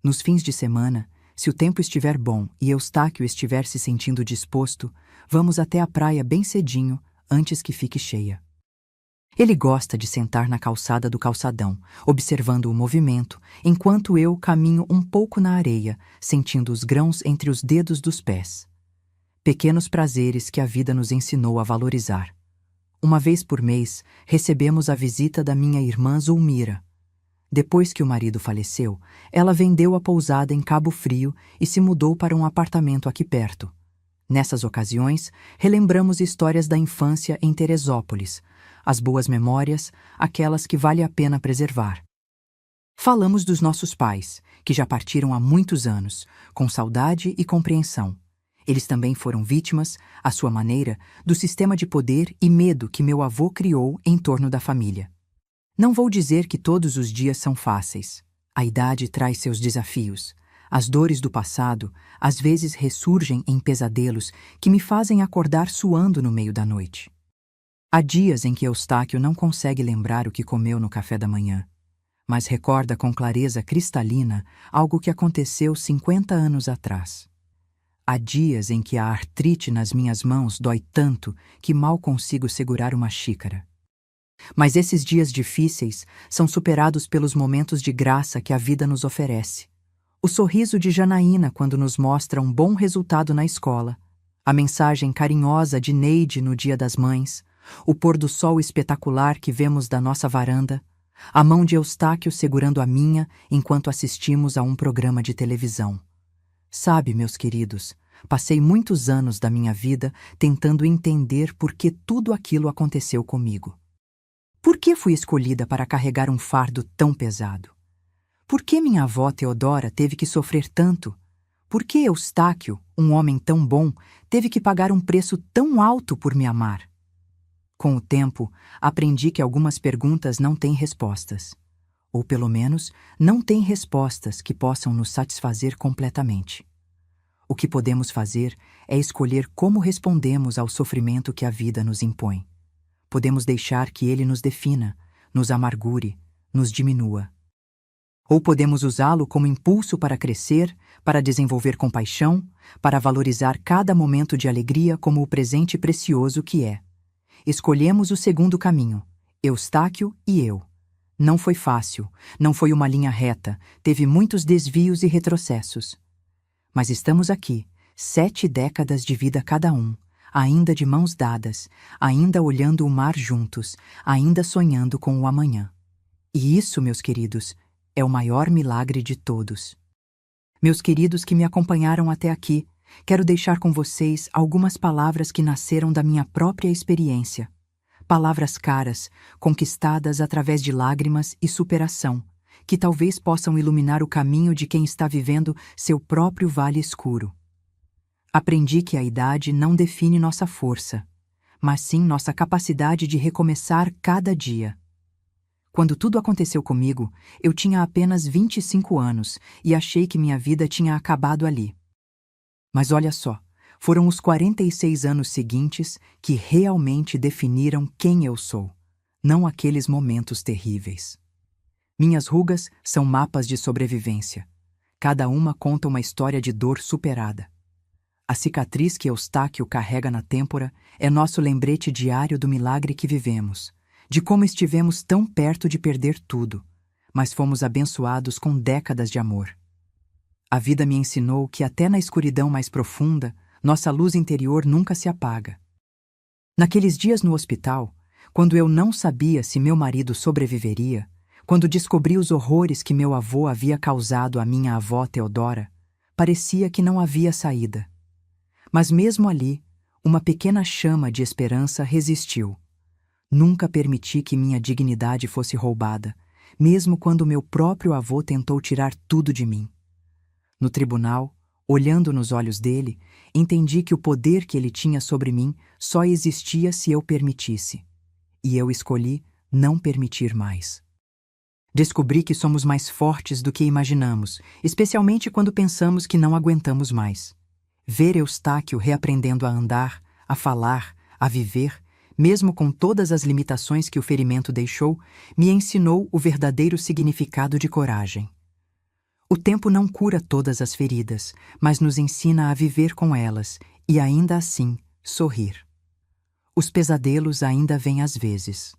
Speaker 1: Nos fins de semana, se o tempo estiver bom e Eustáquio estiver se sentindo disposto, vamos até a praia bem cedinho, antes que fique cheia. Ele gosta de sentar na calçada do calçadão, observando o movimento, enquanto eu caminho um pouco na areia, sentindo os grãos entre os dedos dos pés. Pequenos prazeres que a vida nos ensinou a valorizar. Uma vez por mês, recebemos a visita da minha irmã Zulmira. Depois que o marido faleceu, ela vendeu a pousada em Cabo Frio e se mudou para um apartamento aqui perto. Nessas ocasiões, relembramos histórias da infância em Teresópolis, as boas memórias, aquelas que vale a pena preservar. Falamos dos nossos pais, que já partiram há muitos anos, com saudade e compreensão. Eles também foram vítimas, à sua maneira, do sistema de poder e medo que meu avô criou em torno da família. Não vou dizer que todos os dias são fáceis. A idade traz seus desafios. As dores do passado às vezes ressurgem em pesadelos que me fazem acordar suando no meio da noite. Há dias em que Eustáquio não consegue lembrar o que comeu no café da manhã, mas recorda com clareza cristalina algo que aconteceu 50 anos atrás. Há dias em que a artrite nas minhas mãos dói tanto que mal consigo segurar uma xícara. Mas esses dias difíceis são superados pelos momentos de graça que a vida nos oferece. O sorriso de Janaína quando nos mostra um bom resultado na escola, a mensagem carinhosa de Neide no Dia das Mães, o pôr do sol espetacular que vemos da nossa varanda, a mão de Eustáquio segurando a minha enquanto assistimos a um programa de televisão. Sabe, meus queridos, passei muitos anos da minha vida tentando entender por que tudo aquilo aconteceu comigo. Por que fui escolhida para carregar um fardo tão pesado? Por que minha avó Teodora teve que sofrer tanto? Por que Eustáquio, um homem tão bom, teve que pagar um preço tão alto por me amar? Com o tempo, aprendi que algumas perguntas não têm respostas. Ou pelo menos, não têm respostas que possam nos satisfazer completamente. O que podemos fazer é escolher como respondemos ao sofrimento que a vida nos impõe. Podemos deixar que ele nos defina, nos amargure, nos diminua. Ou podemos usá-lo como impulso para crescer, para desenvolver compaixão, para valorizar cada momento de alegria como o presente precioso que é. Escolhemos o segundo caminho, Eustáquio e eu. Não foi fácil, não foi uma linha reta, teve muitos desvios e retrocessos. Mas estamos aqui, 7 décadas de vida cada um, ainda de mãos dadas, ainda olhando o mar juntos, ainda sonhando com o amanhã. E isso, meus queridos, é o maior milagre de todos. Meus queridos que me acompanharam até aqui, quero deixar com vocês algumas palavras que nasceram da minha própria experiência. Palavras caras, conquistadas através de lágrimas e superação, que talvez possam iluminar o caminho de quem está vivendo seu próprio vale escuro. Aprendi que a idade não define nossa força, mas sim nossa capacidade de recomeçar cada dia. Quando tudo aconteceu comigo, eu tinha apenas 25 anos e achei que minha vida tinha acabado ali. Mas olha só, foram os 46 anos seguintes que realmente definiram quem eu sou, não aqueles momentos terríveis. Minhas rugas são mapas de sobrevivência. Cada uma conta uma história de dor superada. A cicatriz que Eustáquio carrega na têmpora é nosso lembrete diário do milagre que vivemos, de como estivemos tão perto de perder tudo, mas fomos abençoados com décadas de amor. A vida me ensinou que até na escuridão mais profunda, nossa luz interior nunca se apaga. Naqueles dias no hospital, quando eu não sabia se meu marido sobreviveria, quando descobri os horrores que meu avô havia causado à minha avó Teodora, parecia que não havia saída. Mas mesmo ali, uma pequena chama de esperança resistiu. Nunca permiti que minha dignidade fosse roubada, mesmo quando meu próprio avô tentou tirar tudo de mim. No tribunal, olhando nos olhos dele, entendi que o poder que ele tinha sobre mim só existia se eu permitisse. E eu escolhi não permitir mais. Descobri que somos mais fortes do que imaginamos, especialmente quando pensamos que não aguentamos mais. Ver Eustáquio reaprendendo a andar, a falar, a viver, mesmo com todas as limitações que o ferimento deixou, me ensinou o verdadeiro significado de coragem. O tempo não cura todas as feridas, mas nos ensina a viver com elas e, ainda assim, sorrir. Os pesadelos ainda vêm às vezes.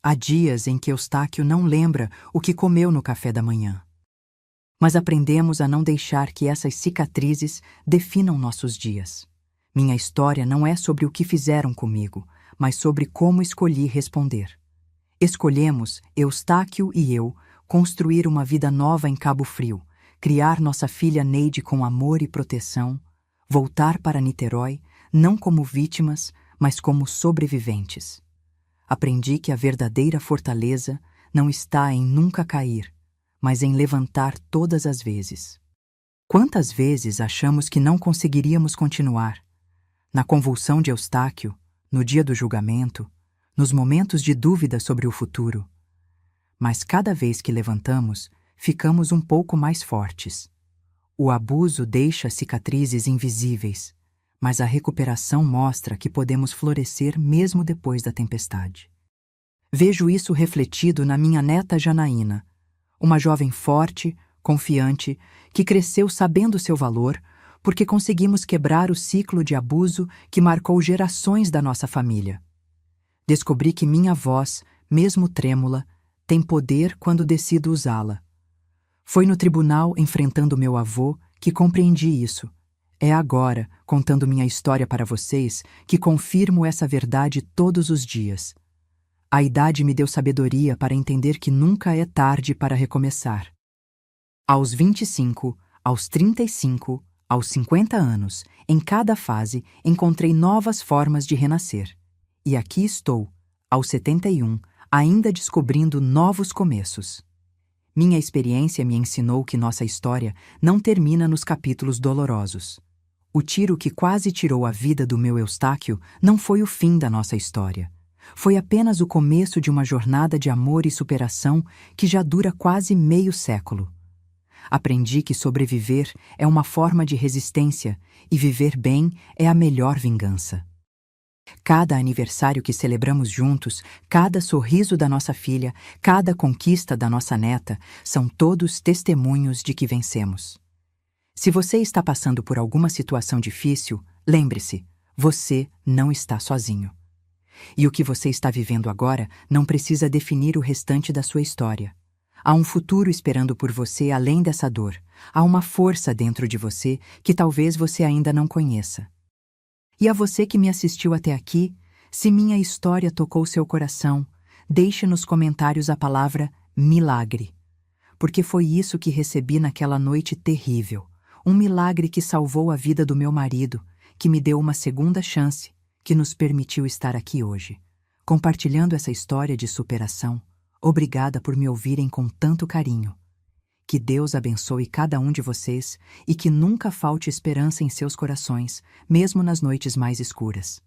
Speaker 1: Há dias em que Eustáquio não lembra o que comeu no café da manhã. Mas aprendemos a não deixar que essas cicatrizes definam nossos dias. Minha história não é sobre o que fizeram comigo, mas sobre como escolhi responder. Escolhemos, Eustáquio e eu, construir uma vida nova em Cabo Frio, criar nossa filha Neide com amor e proteção, voltar para Niterói, não como vítimas, mas como sobreviventes. Aprendi que a verdadeira fortaleza não está em nunca cair, mas em levantar todas as vezes. Quantas vezes achamos que não conseguiríamos continuar? Na convulsão de Eustáquio, no dia do julgamento, nos momentos de dúvida sobre o futuro. Mas cada vez que levantamos, ficamos um pouco mais fortes. O abuso deixa cicatrizes invisíveis, mas a recuperação mostra que podemos florescer mesmo depois da tempestade. Vejo isso refletido na minha neta Janaína, uma jovem forte, confiante, que cresceu sabendo seu valor, porque conseguimos quebrar o ciclo de abuso que marcou gerações da nossa família. Descobri que minha voz, mesmo trêmula, tem poder quando decido usá-la. Foi no tribunal, enfrentando meu avô, que compreendi isso. É agora, contando minha história para vocês, que confirmo essa verdade todos os dias. A idade me deu sabedoria para entender que nunca é tarde para recomeçar. Aos 25, aos 35, aos 50 anos, em cada fase, encontrei novas formas de renascer. E aqui estou, aos 71, ainda descobrindo novos começos. Minha experiência me ensinou que nossa história não termina nos capítulos dolorosos. O tiro que quase tirou a vida do meu Eustáquio não foi o fim da nossa história. Foi apenas o começo de uma jornada de amor e superação que já dura quase meio século. Aprendi que sobreviver é uma forma de resistência e viver bem é a melhor vingança. Cada aniversário que celebramos juntos, cada sorriso da nossa filha, cada conquista da nossa neta, são todos testemunhos de que vencemos. Se você está passando por alguma situação difícil, lembre-se, você não está sozinho. E o que você está vivendo agora não precisa definir o restante da sua história. Há um futuro esperando por você além dessa dor. Há uma força dentro de você que talvez você ainda não conheça. E a você que me assistiu até aqui, se minha história tocou seu coração, deixe nos comentários a palavra milagre. Porque foi isso que recebi naquela noite terrível. Um milagre que salvou a vida do meu marido, que me deu uma segunda chance, que nos permitiu estar aqui hoje, compartilhando essa história de superação. Obrigada por me ouvirem com tanto carinho. Que Deus abençoe cada um de vocês e que nunca falte esperança em seus corações, mesmo nas noites mais escuras.